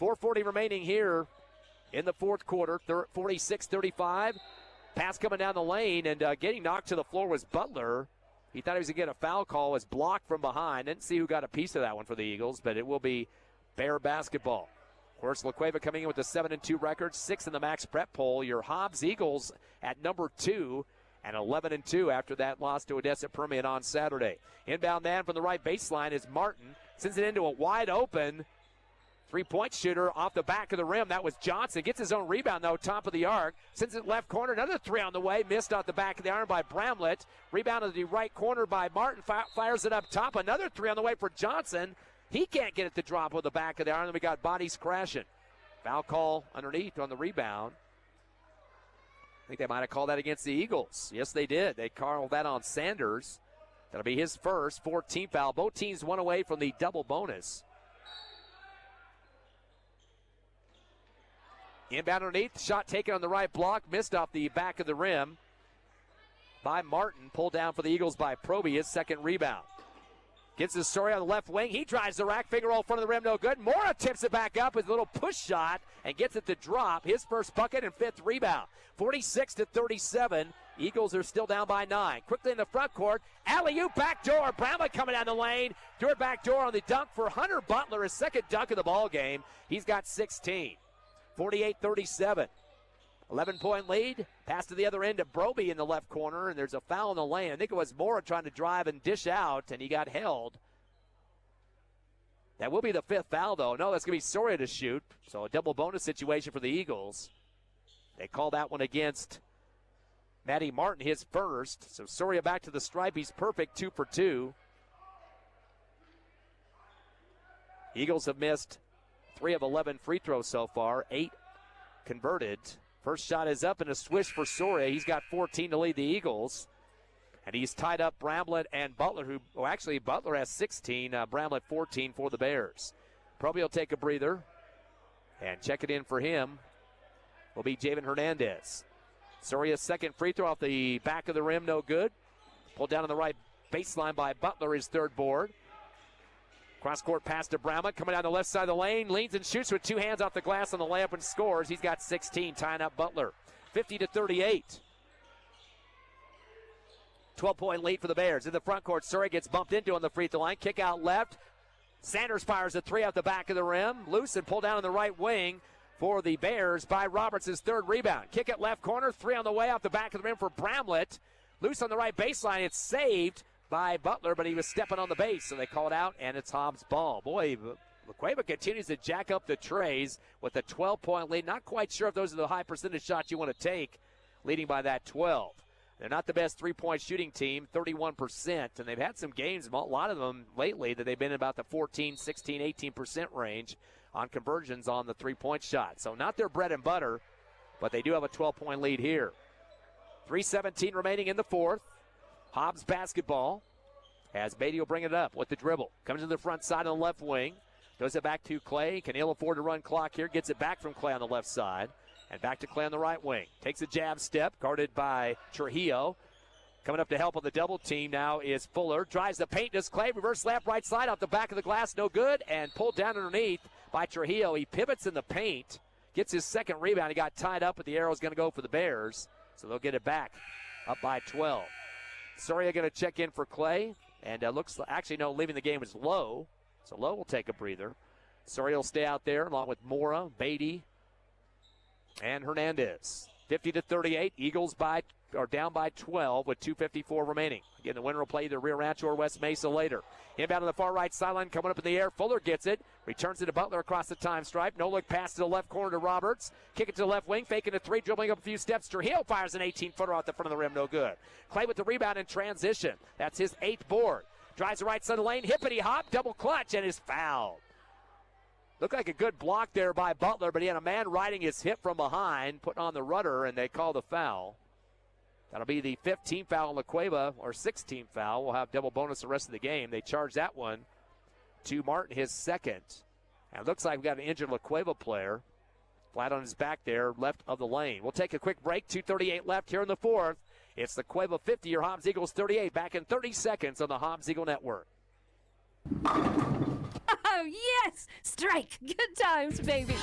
4:40 remaining here in the fourth quarter, 46-35. Pass coming down the lane, and getting knocked to the floor was Butler. He thought he was going to get a foul call, was blocked from behind. Didn't see who got a piece of that one for the Eagles, but it will be Bear basketball. Of course, La Cueva coming in with a 7-2 record, 6th in the Max Prep poll. Your Hobbs Eagles at number 2 and 11-2 after that loss to Odessa Permian on Saturday. Inbound man from the right baseline is Martin. Sends it into a wide open Three-point shooter off the back of the rim. That was Johnson. Gets his own rebound, though, top of the arc. Sends it left corner. Another three on the way. Missed off the back of the iron by Bramlett. Rebound to the right corner by Martin. Fires it up top. Another three on the way for Johnson. He can't get it to drop with the back of the iron. Then we got bodies crashing. Foul call underneath on the rebound. I think they might have called that against the Eagles. Yes, they did. They called that on Sanders. That'll be his first 14th foul. Both teams one away from the double bonus. Inbound underneath, shot taken on the right block, missed off the back of the rim by Martin. Pulled down for the Eagles by Proby, his second rebound. Gets his story on the left wing. He drives the rack, finger roll front of the rim, no good. Mora tips it back up with a little push shot and gets it to drop. His first bucket and fifth rebound. 46-37. Eagles are still down by 9. Quickly in the front court, alley-oop backdoor. Bramlett coming down the lane. Threw it backdoor on the dunk for Hunter Butler, his second dunk of the ball game. He's got 16. 48-37. 11-point lead. Pass to the other end to Broby in the left corner, and there's a foul in the lane. I think it was Mora trying to drive and dish out, and he got held. That will be the fifth foul, though. No, that's going to be Soria to shoot. So a double bonus situation for the Eagles. They call that one against Matty Martin, his first. So Soria back to the stripe. He's perfect, 2 for 2. Eagles have missed 3 of 11 free throws so far, 8 converted. First shot is up and a swish for Soria. He's got 14 to lead the Eagles. And he's tied up Bramlett and Butler, actually Butler has 16, Bramlett 14 for the Bears. Probably will take a breather. And check it in for him will be Javen Hernandez. Soria's second free throw off the back of the rim, no good. Pulled down on the right baseline by Butler, his third board. Cross-court pass to Bramlett, coming down the left side of the lane, leans and shoots with 2 hands off the glass on the layup and scores. He's got 16, tying up Butler. 50-38. 12-point lead for the Bears. In the front court, Surrey gets bumped into on the free throw line. Kick out left. Sanders fires a 3 off the back of the rim. Loose and pulled down on the right wing for the Bears by Roberts, his third rebound. Kick it left corner, 3 on the way off the back of the rim for Bramlett. Loose on the right baseline. It's saved by Butler, but he was stepping on the base, so they call it out, and it's Hobbs' ball. Boy, Cueva continues to jack up the trays with a 12-point lead. Not quite sure if those are the high percentage shots you want to take, leading by that 12. They're not the best three-point shooting team, 31%, and they've had some games, a lot of them lately, that they've been in about the 14, 16, 18% range on conversions on the three-point shot. So not their bread and butter, but they do have a 12-point lead here. 3:17 remaining in the fourth. Hobbs basketball as Beatty will bring it up with the dribble. Comes to the front side on the left wing. Throws it back to Clay. Can ill afford to run clock here. Gets it back from Clay on the left side. And back to Clay on the right wing. Takes a jab step, guarded by Trujillo. Coming up to help on the double team now is Fuller. Drives the paint, does Clay. Reverse slap right side off the back of the glass. No good. And pulled down underneath by Trujillo. He pivots in the paint. Gets his second rebound. He got tied up, but the arrow's going to go for the Bears. So they'll get it back. Up by 12. Soria going to check in for Clay. And looks like, actually, no, leaving the game is Lowe. So Lowe will take a breather. Soria will stay out there along with Mora, Beatty, and Hernandez. 50-38. Eagles are down by 12 with 2:54 remaining. Again, the winner will play either Rio Rancho or West Mesa later. Inbound on the far right sideline, coming up in the air. Fuller gets it. Returns it to Butler across the time stripe. No look pass to the left corner to Roberts. Kick it to the left wing. Faking a 3. Dribbling up a few steps. Trujillo fires an 18-footer off the front of the rim. No good. Clay with the rebound in transition. That's his 8th board. Drives the right side of the lane. Hippity hop. Double clutch and is fouled. Looked like a good block there by Butler, but he had a man riding his hip from behind, putting on the rudder, and they call the foul. That'll be the 15th foul on La Cueva, or 16th foul. We'll have double bonus the rest of the game. They charge that one to Martin, his second. And it looks like we've got an injured La Cueva player. Flat on his back there, left of the lane. We'll take a quick break. 2:38 left here in the fourth. It's the Cueva 50, your Hobbs Eagles 38. Back in 30 seconds on the Hobbs Eagle Network. Oh, yes! Strike! Good times, baby!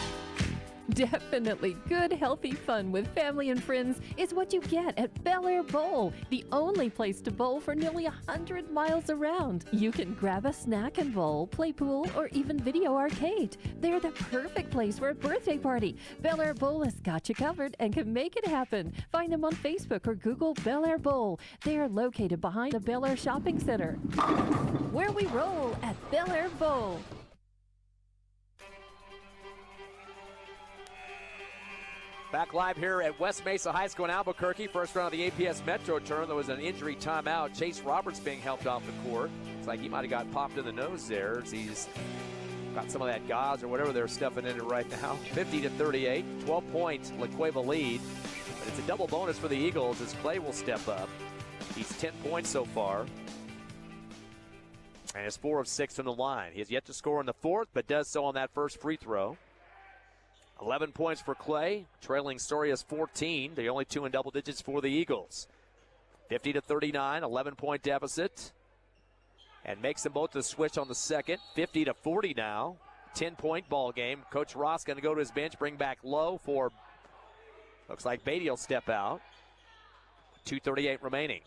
Definitely good, healthy fun with family and friends is what you get at Bel Air Bowl, the only place to bowl for nearly 100 miles around. You can grab a snack and bowl, play pool, or even video arcade. They're the perfect place for a birthday party. Bel Air Bowl has got you covered and can make it happen. Find them on Facebook or Google Bel Air Bowl. They are located behind the Bel Air Shopping Center. Where we roll at Bel Air Bowl. Back live here at West Mesa High School in Albuquerque. First round of the APS Metro tournament. There was an injury timeout. Chase Roberts being helped off the court. It's like he might have got popped in the nose there as he's got some of that gauze or whatever they're stuffing in it right now. 50-38, 12-point La Cueva lead. But it's a double bonus for the Eagles as Clay will step up. He's 10 points so far. And is 4 of 6 from the line. He has yet to score in the fourth, but does so on that first free throw. 11 points for Clay, trailing Soria's 14. The only two in double digits for the Eagles. 50-39, 11-point deficit. And makes them both the switch on the second. 50-40 now. 10-point ball game. Coach Ross going to go to his bench, bring back Lowe for, looks like Beatty will step out. 2:38 remaining.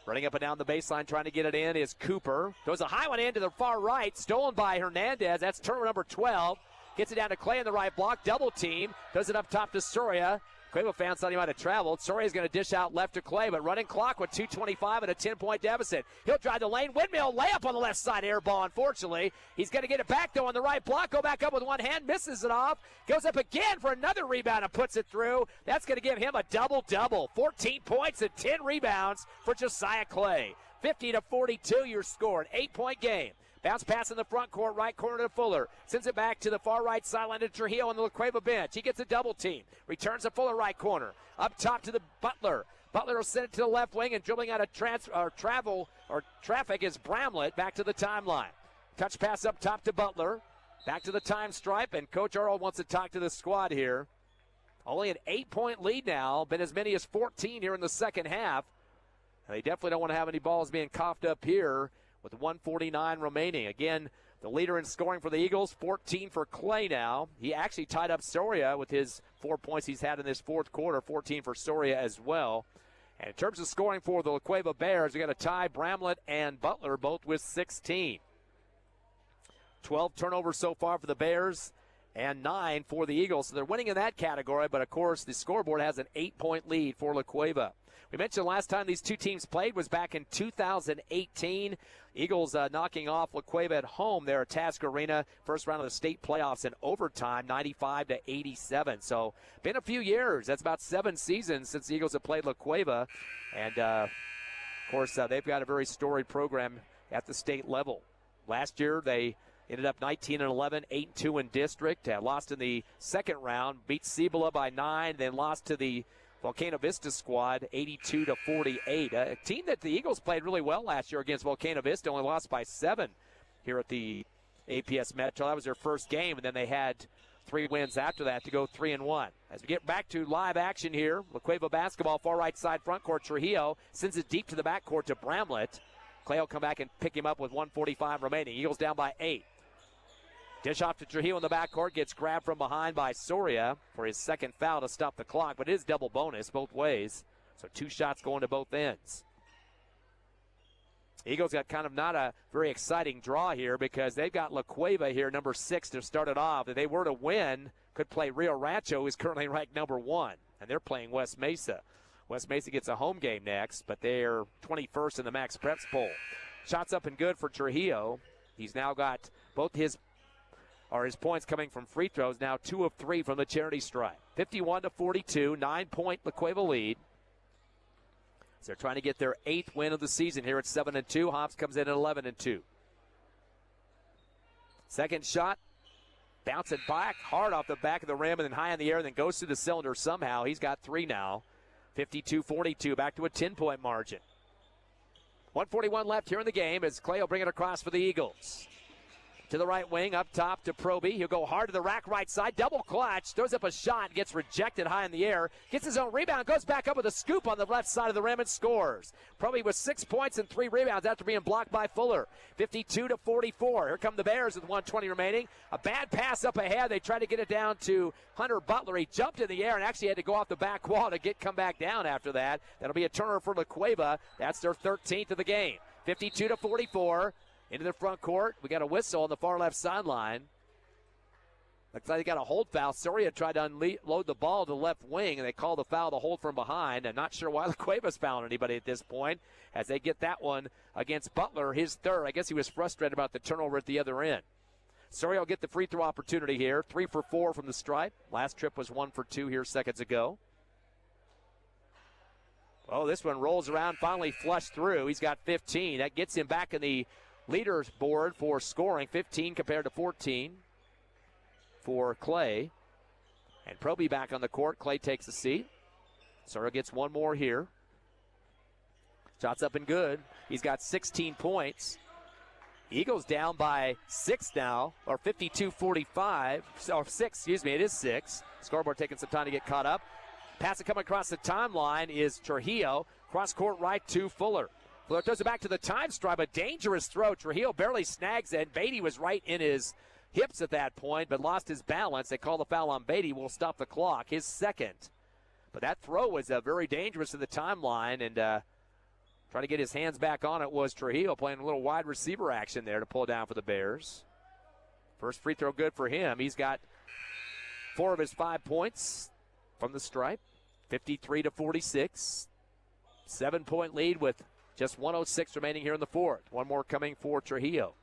Running up and down the baseline, trying to get it in is Cooper. Throws a high one in to the far right. Stolen by Hernandez. That's turnover number 12. Gets it down to Clay in the right block. Double team. Does it up top to Soria. Cueva fans thought he might have traveled. Soria's going to dish out left to Clay, but running clock with 2:25 and a 10-point deficit. He'll drive the lane. Windmill layup on the left side. Air ball, unfortunately. He's going to get it back, though, on the right block. Go back up with one hand. Misses it off. Goes up again for another rebound and puts it through. That's going to give him a double-double. 14 points and 10 rebounds for Josiah Clay. 50-42 your score. An 8-point game. Bounce pass in the front court, right corner to Fuller. Sends it back to the far right sideline to Trujillo on the La Cueva bench. He gets a double team. Returns to Fuller right corner. Up top to the Butler. Butler will send it to the left wing, and dribbling out of traffic is Bramlett back to the timeline. Touch pass up top to Butler. Back to the time stripe, and Coach Earl wants to talk to the squad here. Only an 8-point lead now. Been as many as 14 here in the second half. They definitely don't want to have any balls being coughed up here with 1:49 remaining. Again, the leader in scoring for the Eagles, 14 for Clay now. He actually tied up Soria with his 4 points he's had in this fourth quarter, 14 for Soria as well. And in terms of scoring for the La Cueva Bears, we got a tie, Bramlett and Butler, both with 16. 12 turnovers so far for the Bears and 9 for the Eagles. So they're winning in that category, but of course the scoreboard has an 8-point lead for La Cueva. We mentioned last time these two teams played was back in 2018. Eagles knocking off La Cueva at home there at Task Arena. First round of the state playoffs in overtime, 95-87. So been a few years. That's about 7 seasons since the Eagles have played La Cueva. And, of course, they've got a very storied program at the state level. Last year they ended up 19-11, 8-2 in district. Lost in the second round, beat Cibola by 9, then lost to the Volcano Vista squad 82-48. A team that the Eagles played really well last year against Volcano Vista, only lost by 7 here at the APS Metro. That was their first game, and then they had 3 wins after that to go 3-1. As we get back to live action here, La Cueva basketball, far right side front court. Trujillo sends it deep to the backcourt to Bramlett. Clay will come back and pick him up with 1:45 remaining. Eagles down by 8. Dish off to Trujillo in the backcourt, gets grabbed from behind by Soria for his second foul to stop the clock, but it is double bonus both ways. So 2 shots going to both ends. Eagles got kind of not a very exciting draw here because they've got La Cueva here, number 6, to start it off. If they were to win, could play Rio Rancho, who's currently ranked number 1, and they're playing West Mesa. West Mesa gets a home game next, but they're 21st in the Max Preps poll. Shots up and good for Trujillo. He's now got both his points coming from free throws, now 2 of 3 from the charity stripe. 51-42, 9-point La Cueva lead. So they're trying to get their 8th win of the season here at 7-2. Hobbs comes in at 11-2. Second shot, bouncing back hard off the back of the rim and then high in the air and then goes through the cylinder somehow. He's got 3 now. 52-42, back to a 10-point margin. 1:41 left here in the game as Clay will bring it across for the Eagles. To the right wing, up top to Proby. He'll go hard to the rack right side. Double clutch. Throws up a shot. Gets rejected high in the air. Gets his own rebound. Goes back up with a scoop on the left side of the rim and scores. Proby with 6 points and 3 rebounds after being blocked by Fuller. 52-44. Here come the Bears with 1:20 remaining. A bad pass up ahead. They tried to get it down to Hunter Butler. He jumped in the air and actually had to go off the back wall to come back down after that. That'll be a turnover for La Cueva. That's their 13th of the game. 52-44. Into the front court. We got a whistle on the far left sideline. Looks like they got a hold foul. Soria tried to unload the ball to the left wing, and they called the foul to hold from behind. I'm not sure why La Cueva's fouling anybody at this point as they get that one against Butler, his 3rd. I guess he was frustrated about the turnover at the other end. Surrey will get the free throw opportunity here. 3 for 4 from the stripe. Last trip was 1 for 2 here seconds ago. Oh, this one rolls around, finally flushed through. He's got 15. That gets him back in the leaders board for scoring. 15 compared to 14 for Clay. And Proby back on the court. Clay takes a seat. Surrey gets one more here. Shots up and good. He's got 16 points. Eagles down by 6 now, or 52-45. Or 6, excuse me, it is 6. Scoreboard taking some time to get caught up. Pass it coming across the timeline is Trujillo. Cross court right to Fuller. Fuller throws it back to the time stripe. A dangerous throw. Trujillo barely snags it. Beatty was right in his hips at that point, but lost his balance. They call the foul on Beatty. Will stop the clock. His second. But that throw was very dangerous to the timeline, and trying to get his hands back on it was Trujillo, playing a little wide receiver action there to pull down for the Bears. First free throw good for him. He's got 4 of his 5 points from the stripe. 53-46. 7-point lead with just 1:06 remaining here in the fourth. One more coming for Trujillo.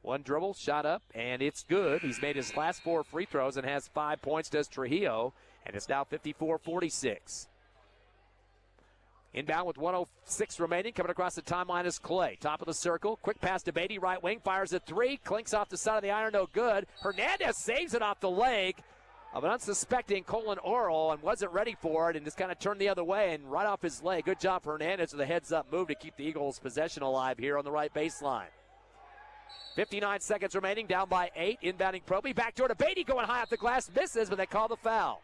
One dribble, shot up, and it's good. He's made his last 4 free throws and has 5 points, does Trujillo, and it's now 54-46. Inbound with 1:06 remaining. Coming across the timeline is Clay. Top of the circle. Quick pass to Beatty, right wing. Fires a 3. Clinks off the side of the iron, no good. Hernandez saves it off the leg of an unsuspecting Colin Orrell and wasn't ready for it and just kind of turned the other way and right off his leg. Good job for Hernandez with a heads-up move to keep the Eagles' possession alive here on the right baseline. 59 seconds remaining, down by 8. Inbounding Proby. Backdoor to Beatty, going high off the glass. Misses, but they call the foul.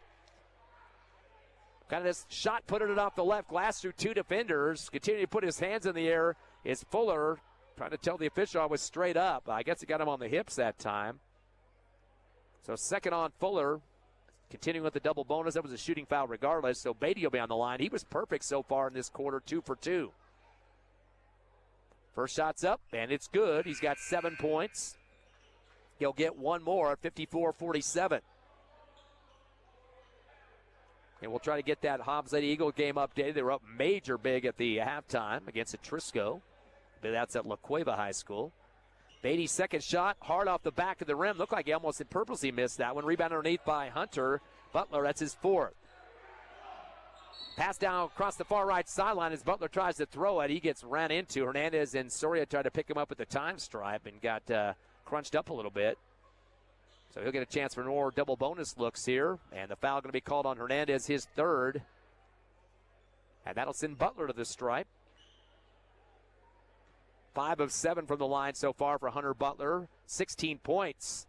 Kind of this shot putting it off the left glass through 2 defenders. Continuing to put his hands in the air is Fuller. Trying to tell the official I was straight up. I guess he got him on the hips that time. So second on Fuller. Continuing with the double bonus. That was a shooting foul regardless. So Beatty will be on the line. He was perfect so far in this quarter, 2 for 2. First shot's up, and it's good. He's got 7 points. He'll get one more at 54-47. And we'll try to get that Hobbs Lady Eagle game updated. They were up major big at the halftime against Atrisco. But that's at La Cueva High School. Beatty's second shot, hard off the back of the rim. Looked like he almost purposely missed that one. Rebound underneath by Hunter Butler. That's his 4th. Pass down across the far right sideline as Butler tries to throw it. He gets ran into. Hernandez and Soria tried to pick him up at the time stripe and got crunched up a little bit. So he'll get a chance for more double bonus looks here. And the foul going to be called on Hernandez, his 3rd. And that'll send Butler to the stripe. 5 of 7 from the line so far for Hunter Butler. 16 points.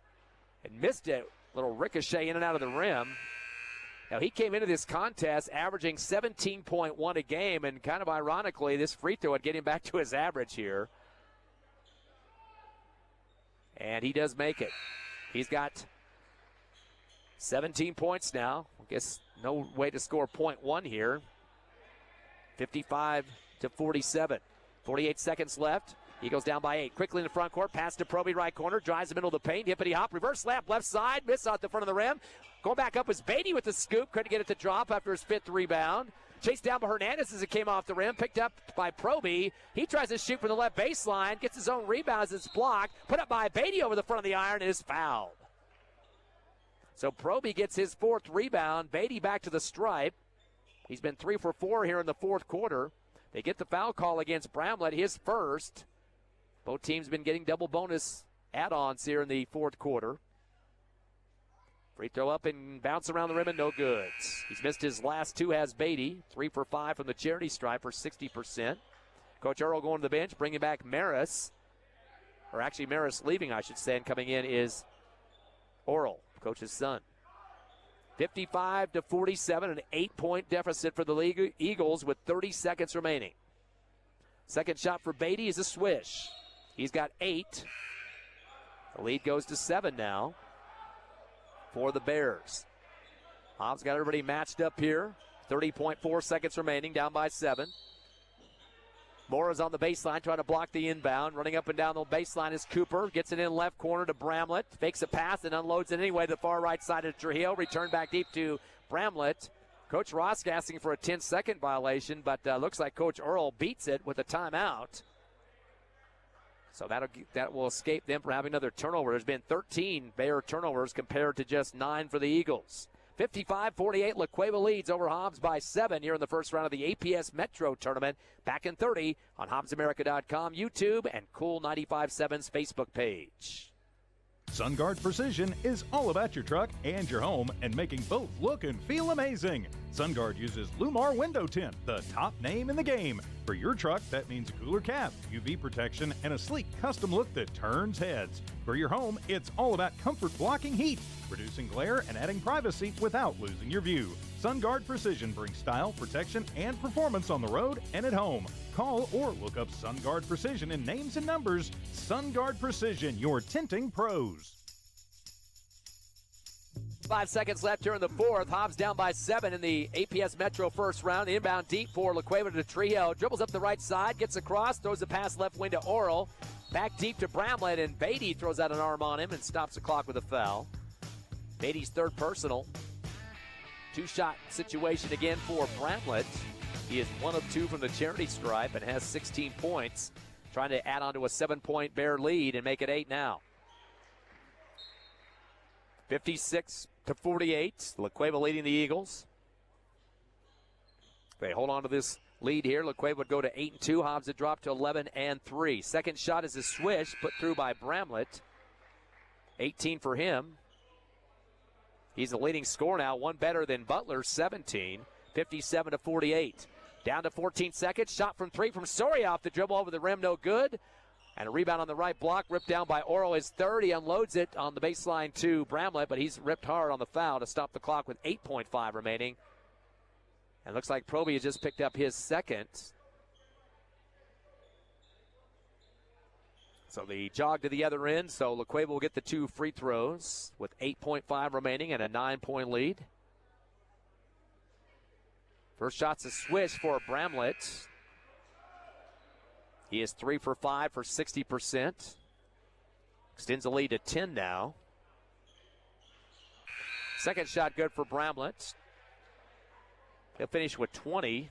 And missed it. Little ricochet in and out of the rim. Now, he came into this contest averaging 17.1 a game, and kind of ironically, this free throw would get him back to his average here. And he does make it. He's got 17 points now. I guess no way to score .1 here. 55-47. 48 seconds left. Eagles down by 8. Quickly in the front court. Pass to Proby, right corner. Drives the middle of the paint. Hippity hop. Reverse slap left side. Miss out the front of the rim. Going back up is Beatty with the scoop. Couldn't get it to drop after his 5th rebound. Chased down by Hernandez as it came off the rim. Picked up by Proby. He tries to shoot from the left baseline. Gets his own rebound as it's blocked. Put up by Beatty over the front of the iron and is fouled. So Proby gets his 4th rebound. Beatty back to the stripe. He's been 3 for 4 here in the 4th quarter. They get the foul call against Bramlett, his 1st. Both teams been getting double bonus add-ons here in the 4th quarter. Free throw up and bounce around the rim and no good. He's missed his last 2, has Beatty. 3 for 5 from the charity stripe for 60%. Coach Earl going to the bench, bringing back Maris. Or actually Maris leaving, I should say, and coming in is Earl, coach's son. 55-47, an 8-point deficit for the league Eagles with 30 seconds remaining. Second shot for Beatty is a swish. He's got 8. The lead goes to 7 now for the Bears. Hobbs got everybody matched up here. 30.4 seconds remaining, down by 7. Mora's on the baseline trying to block the inbound. Running up and down the baseline is Cooper. Gets it in left corner to Bramlett. Fakes a pass and unloads it anyway to the far right side of Trujillo. Return back deep to Bramlett. Coach Rosk asking for a 10-second violation, but looks like Coach Earl beats it with a timeout. So that will escape them from having another turnover. There's been 13 Bear turnovers compared to just 9 for the Eagles. 55-48, La Cueva leads over Hobbs by 7 here in the first round of the APS Metro tournament. Back in 30 on HobbsAmerica.com, YouTube, and Cool 95.7's Facebook page. SunGuard Precision is all about your truck and your home and making both look and feel amazing. SunGuard uses Lumar Window Tint, the top name in the game. For your truck, that means a cooler cap, UV protection, and a sleek custom look that turns heads. For your home, it's all about comfort blocking heat, reducing glare, and adding privacy without losing your view. SunGuard Precision brings style, protection, and performance on the road and at home. Call or look up SunGuard Precision in names and numbers. SunGuard Precision, your tinting pros. 5 seconds left here in the fourth. Hobbs down by 7 in the APS Metro first round. The inbound deep for La Cueva to Trio. Dribbles up the right side, gets across, throws a pass left wing to Oral. Back deep to Bramlett, and Beatty throws out an arm on him and stops the clock with a foul. Beatty's third personal. Two-shot situation again for Bramlett. He is 1 of 2 from the charity stripe and has 16 points. Trying to add on to a 7-point Bear lead and make it 8 now. 56-48. La Cueva leading the Eagles. They hold on to this lead here. La Cueva would go to 8-2. Hobbs would drop to 11-3. Second shot is a swish put through by Bramlett. 18 for him. He's the leading scorer now, one better than Butler, 17. 57-48. Down to 14 seconds. Shot from 3 from Soria off the dribble over the rim, no good. And a rebound on the right block, ripped down by Oro. His third, he unloads it on the baseline to Bramlett, but he's ripped hard on the foul to stop the clock with 8.5 remaining. And looks like Proby has just picked up his second. So the jog to the other end, so La Cueva will get the 2 free throws with 8.5 remaining and a 9-point lead. First shot's a swish for Bramlett. He is 3 for 5 for 60%. Extends the lead to 10 now. Second shot good for Bramlett. He'll finish with 20.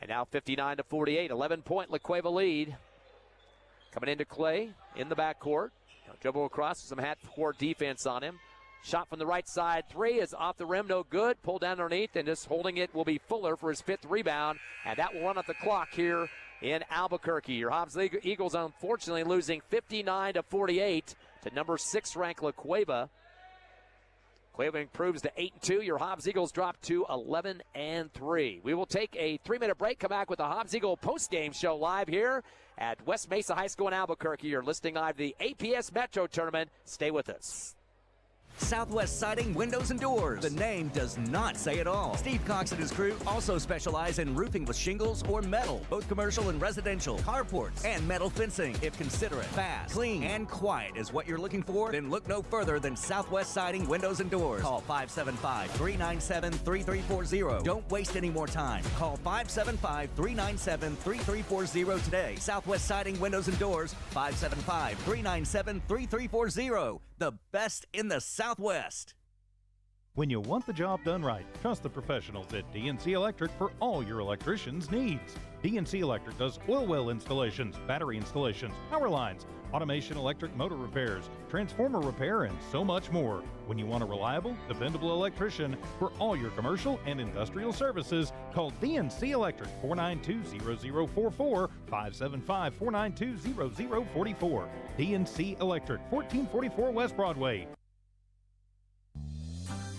And now 59-48. 11-point La Cueva lead. Coming into Clay in the backcourt. Dribble across with some half-court defense on him. Shot from the right side. 3 is off the rim, no good. Pulled down underneath, and just holding it will be Fuller for his 5th rebound. And that will run up the clock here in Albuquerque. Your Hobbs Eagles unfortunately losing 59-48 to number 6 ranked La Cueva. Cueva improves to 8-2. Your Hobbs Eagles drop to 11-3. We will take a 3-minute break. Come back with the Hobbs Eagle post-game show live here at West Mesa High School in Albuquerque. You're listening live to the APS Metro Tournament. Stay with us. Southwest Siding Windows and Doors. The name does not say it all. Steve Cox and his crew also specialize in roofing with shingles or metal, both commercial and residential, carports, and metal fencing. If considerate, fast, clean, and quiet is what you're looking for, then look no further than Southwest Siding Windows and Doors. Call 575-397-3340. Don't waste any more time. Call 575-397-3340 today. Southwest Siding Windows and Doors, 575-397-3340. The best in the Southwest. When you want the job done right, trust the professionals at DNC Electric for all your electrician's needs. DNC Electric does oil well installations, battery installations, power lines, automation electric motor repairs, transformer repair, and so much more. When you want a reliable, dependable electrician for all your commercial and industrial services, call DNC Electric 492-0044, 575-492-0044. DNC Electric, 1444 West Broadway.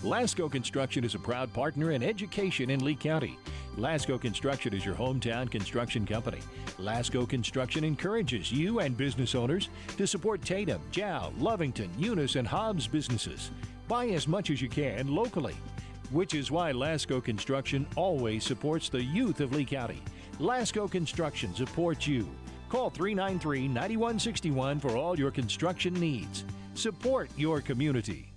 Lasco Construction is a proud partner in education in Lee County. Lasco Construction is your hometown construction company. Lasco Construction encourages you and business owners to support Tatum, Jow, Lovington, Eunice, and Hobbs businesses. Buy as much as you can locally, which is why Lasco Construction always supports the youth of Lee County. Lasco Construction supports you. Call 393-9161 for all your construction needs. Support your community.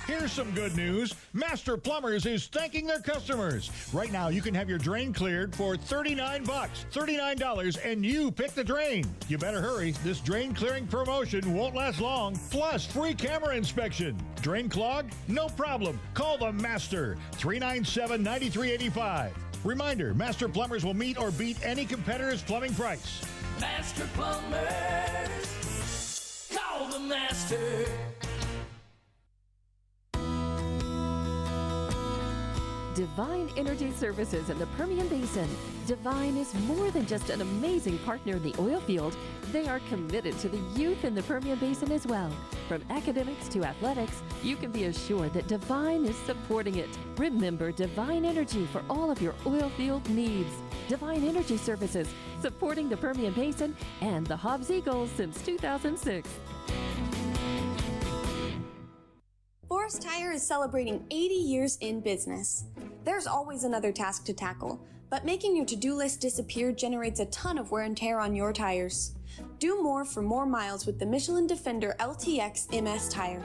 Here's some good news. Master Plumbers is thanking their customers. Right now, you can have your drain cleared for $39. $39, and you pick the drain. You better hurry. This drain clearing promotion won't last long. Plus, free camera inspection. Drain clogged? No problem. Call the Master. 397-9385. Reminder, Master Plumbers will meet or beat any competitor's plumbing price. Master Plumbers. Call the master. Divine Energy Services in the Permian Basin. Divine is more than just an amazing partner in the oil field. They are committed to the youth in the Permian Basin as well. From academics to athletics, you can be assured that Divine is supporting it. Remember Divine Energy for all of your oil field needs. Divine Energy Services, supporting the Permian Basin and the Hobbs Eagles since 2006. Forest Tire is celebrating 80 years in business. There's always another task to tackle, but making your to-do list disappear generates a ton of wear and tear on your tires. Do more for more miles with the Michelin Defender LTX MS tire.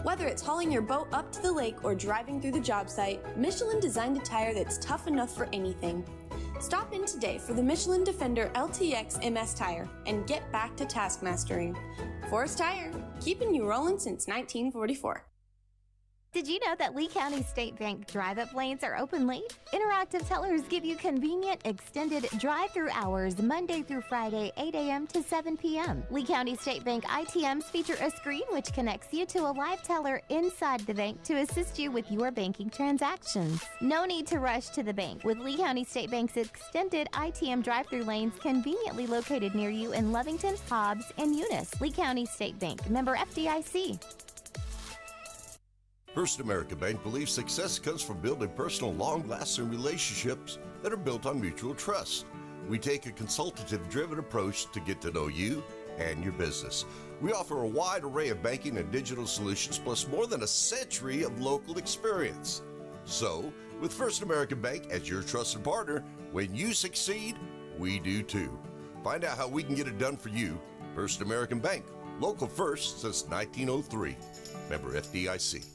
Whether it's hauling your boat up to the lake or driving through the job site, Michelin designed a tire that's tough enough for anything. Stop in today for the Michelin Defender LTX MS tire and get back to task mastering. Forest Tire, keeping you rolling since 1944. Did you know that Lee County State Bank drive-up lanes are open late? Interactive tellers give you convenient, extended drive-through hours Monday through Friday, 8 a.m. to 7 p.m. Lee County State Bank ITMs feature a screen which connects you to a live teller inside the bank to assist you with your banking transactions. No need to rush to the bank with Lee County State Bank's extended ITM drive-through lanes conveniently located near you in Lovington, Hobbs, and Eunice. Lee County State Bank, member FDIC. First American Bank believes success comes from building personal, long-lasting relationships that are built on mutual trust. We take a consultative-driven approach to get to know you and your business. We offer a wide array of banking and digital solutions, plus more than a century of local experience. So, with First American Bank as your trusted partner, when you succeed, we do too. Find out how we can get it done for you. First American Bank, local first since 1903. Member FDIC.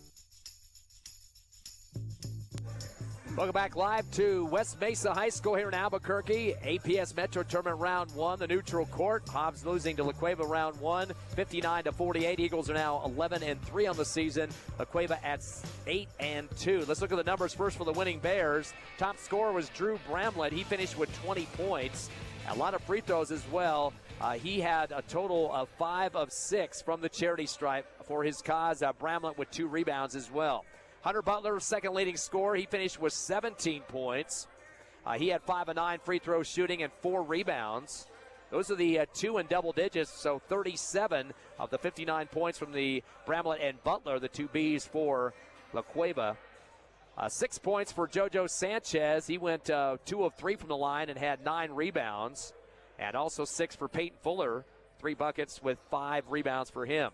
Welcome back live to West Mesa High School here in Albuquerque. APS Metro Tournament Round 1, the neutral court. Hobbs losing to La Cueva Round 1, 59-48. Eagles are now 11-3 on the season. La Cueva at 8-2. Let's look at the numbers first for the winning Bears. Top scorer was Drew Bramlett. He finished with 20 points. A lot of free throws as well. He had a total of 5 of 6 from the charity stripe for his cause. Bramlett with 2 rebounds as well. Hunter Butler, second leading scorer. He finished with 17 points. He had 5 of 9 free throw shooting and 4 rebounds. Those are the 2 in double digits, so 37 of the 59 points from the Bramlett and Butler, the 2 Bs for La Cueva. 6 points for JoJo Sanchez. He went 2 of 3 from the line and had 9 rebounds. And also 6 for Peyton Fuller, 3 buckets with 5 rebounds for him.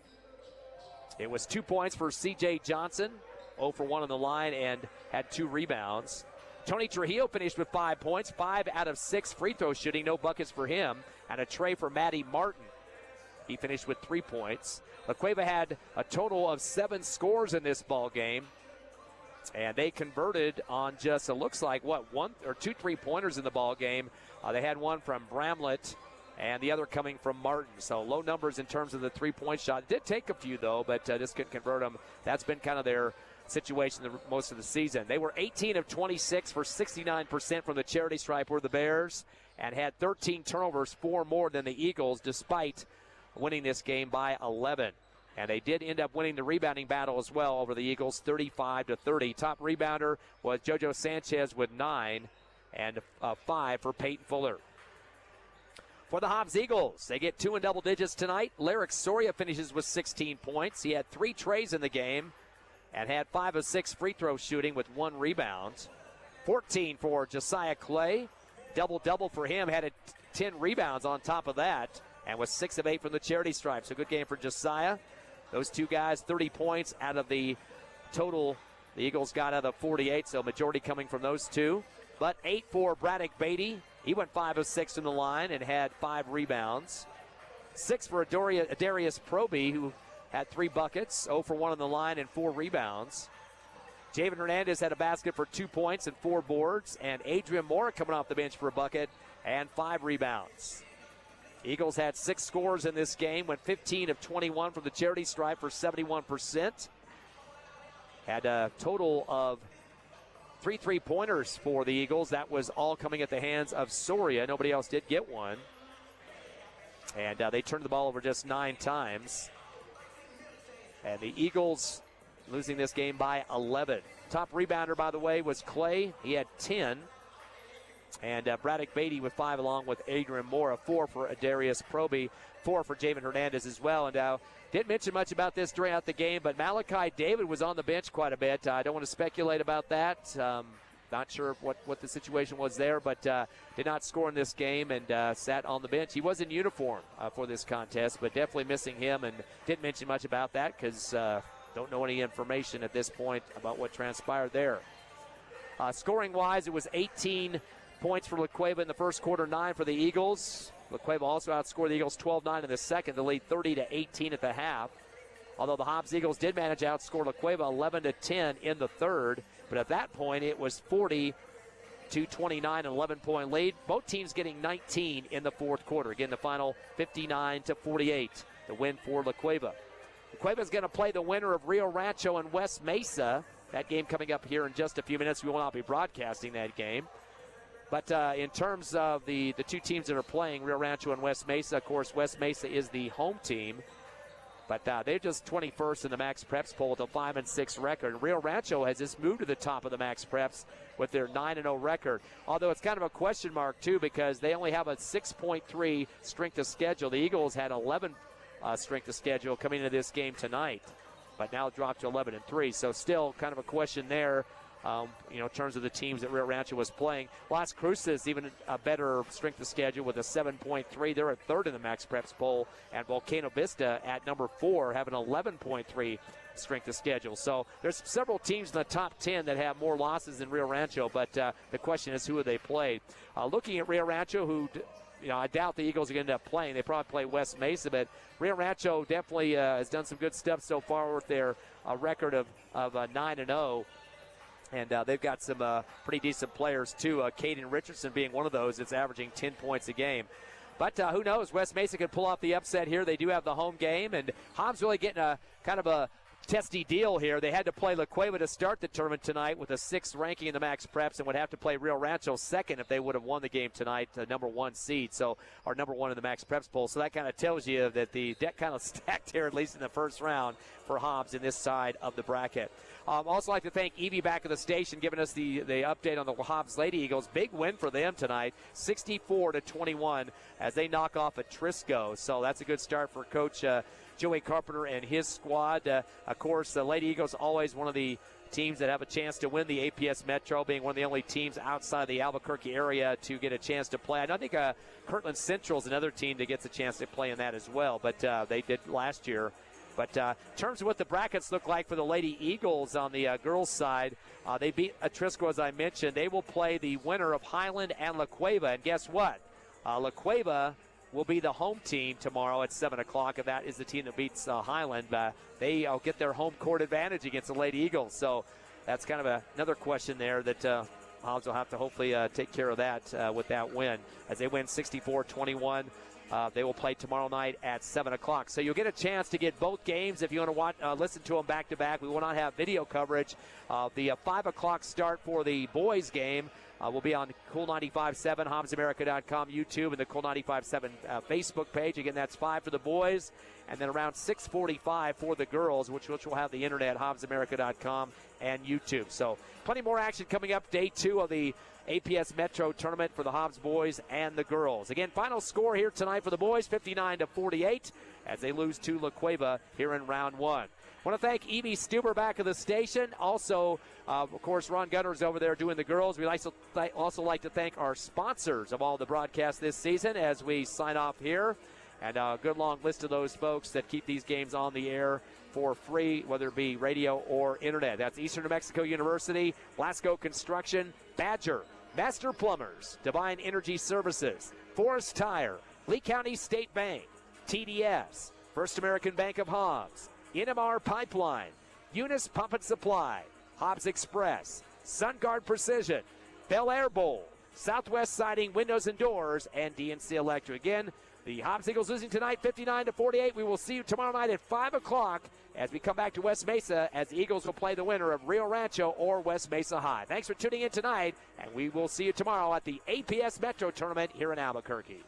It was 2 points for C.J. Johnson. 0 for 1 on the line and had 2 rebounds. Tony Trujillo finished with 5 points, 5 out of 6 free throw shooting, no buckets for him, and a tray for Matty Martin. He finished with 3 points. La Cueva had a total of 7 scores in this ball game, and they converted on just, it looks like, 1 or 2 3-pointers in the ball game. They had one from Bramlett and the other coming from Martin. So low numbers in terms of the 3-point shot. It did take a few, though, but just couldn't convert them. That's been kind of their situation most of the season. They were 18 of 26 for 69% from the charity stripe were the Bears, and had 13 turnovers, 4 more than the Eagles, despite winning this game by 11. And they did end up winning the rebounding battle as well over the Eagles, 35-30. Top rebounder was JoJo Sanchez with 9, and 5 for Peyton Fuller. For the Hobbs Eagles, they get 2 in double digits tonight. Lyric Soria finishes with 16 points. He had 3 trays in the game and had 5 of 6 free throw shooting with 1 rebound. 14 for Josiah Clay. Double-double for him. Had 10 rebounds on top of that and was 6 of 8 from the charity stripe. So good game for Josiah. Those 2 guys, 30 points out of the total the Eagles got out of 48, so majority coming from those 2. But 8 for Braddock Beatty. He went 5 of 6 from the line and had 5 rebounds. 6 for Darius Proby, who had 3 buckets, 0 for 1 on the line and 4 rebounds. Javen Hernandez had a basket for 2 points and 4 boards, and Adrian Moore coming off the bench for a bucket and 5 rebounds. Eagles had 6 scores in this game, went 15 of 21 from the charity stripe for 71%. Had a total of 3 3-pointers for the Eagles. That was all coming at the hands of Soria. Nobody else did get one. And they turned the ball over just 9 times. And the Eagles losing this game by 11. Top rebounder, by the way, was Clay. He had 10. And Braddock Beatty with 5, along with Adrian Moore, 4 for Adarius Proby, 4 for Javen Hernandez as well. And didn't mention much about this throughout the game, but Malachi David was on the bench quite a bit. I don't want to speculate about that. Not sure what the situation was there, but did not score in this game and sat on the bench. He was in uniform for this contest, but definitely missing him, and didn't mention much about that because don't know any information at this point about what transpired there. Scoring-wise, it was 18 points for La Cueva in the first quarter, 9 for the Eagles. La Cueva also outscored the Eagles 12-9 in the second to lead 30-18 at the half. Although the Hobbs Eagles did manage to outscore La Cueva 11-10 in the third, but at that point it was 40-29, an 11-point lead. Both teams getting 19 in the fourth quarter. Again, the final 59-48, the win for La Cueva. La Cueva is going to play the winner of Rio Rancho and West Mesa. That game coming up here in just a few minutes. We will not be broadcasting that game. But in terms of the two teams that are playing, Rio Rancho and West Mesa, of course, West Mesa is the home team. But they're just 21st in the Max Preps poll with a 5-6 record. And Rio Rancho has just moved to the top of the Max Preps with their 9-0 record. Although it's kind of a question mark, too, because they only have a 6.3 strength of schedule. The Eagles had 11 strength of schedule coming into this game tonight, but now dropped to 11-3. So still kind of a question there. In terms of the teams that Rio Rancho was playing. Las Cruces, even a better strength of schedule with a 7.3. They're at third in the Max Preps poll. And Volcano Vista at number 4 have an 11.3 strength of schedule. So there's several teams in the top 10 that have more losses than Rio Rancho, but the question is who have they played. Looking at Rio Rancho, who I doubt the Eagles are going to end up playing. They probably play West Mesa, but Rio Rancho definitely has done some good stuff so far with their record of 9-0. And they've got some pretty decent players, too. Caden Richardson being one of those. It's averaging 10 points a game. But who knows? West Mesa could pull off the upset here. They do have the home game. And Hobbs really getting a kind of a testy deal here. They had to play La Cueva to start the tournament tonight with a 6th ranking in the Max Preps and would have to play Rio Rancho second if they would have won the game tonight, the number 1 seed, or number 1 in the Max Preps poll. So that kind of tells you that the deck kind of stacked here, at least in the first round, for Hobbs in this side of the bracket. Also like to thank Evie back at the station, giving us the update on the Hobbs Lady Eagles. Big win for them tonight, 64-21, as they knock off Atrisco. So that's a good start for Coach Joey Carpenter and his squad. Of course, the Lady Eagles always one of the teams that have a chance to win the APS Metro, being one of the only teams outside the Albuquerque area to get a chance to play. I think Kirtland Central is another team that gets a chance to play in that as well, but they did last year. But in terms of what the brackets look like for the Lady Eagles on the girls' side, they beat Atrisco, as I mentioned. They will play the winner of Highland and La Cueva. And guess what? La Cueva will be the home team tomorrow at 7 o'clock, and that is the team that beats Highland. They'll get their home court advantage against the Lady Eagles. So that's kind of another question there that Hobbs will have to hopefully take care of that with that win. As they win 64-21, they will play tomorrow night at 7 o'clock. So you'll get a chance to get both games if you want to listen to them back-to-back. We will not have video coverage. The 5 o'clock start for the boys' game will be on Cool 95.7, HobbsAmerica.com, YouTube, and the Cool 95.7 Facebook page. Again, that's 5 for the boys. And then around 6:45 for the girls, which will have the internet, HobbsAmerica.com and YouTube. So plenty more action coming up. Day 2 of the APS Metro tournament for the Hobbs boys and the girls. Again, final score here tonight for the boys, 59-48, as they lose to La Cueva here in round 1. I want to thank Evie Stuber back at the station. Also, of course, Ron Gunner's over there doing the girls. We'd also like to thank our sponsors of all the broadcasts this season as we sign off here. And a good long list of those folks that keep these games on the air for free, whether it be radio or internet. That's Eastern New Mexico University, Lasco Construction, Badger, Master Plumbers, Divine Energy Services, Forest Tire, Lee County State Bank, TDS, First American Bank of Hobbs, NMR Pipeline, Eunice Pump and Supply, Hobbs Express, SunGuard Precision, Bel Air Bowl, Southwest Siding Windows and Doors, and DNC Electric. Again, the Hobbs Eagles losing tonight 59-48. We will see you tomorrow night at 5 o'clock as we come back to West Mesa, as the Eagles will play the winner of Rio Rancho or West Mesa High. Thanks for tuning in tonight, and we will see you tomorrow at the APS Metro Tournament here in Albuquerque.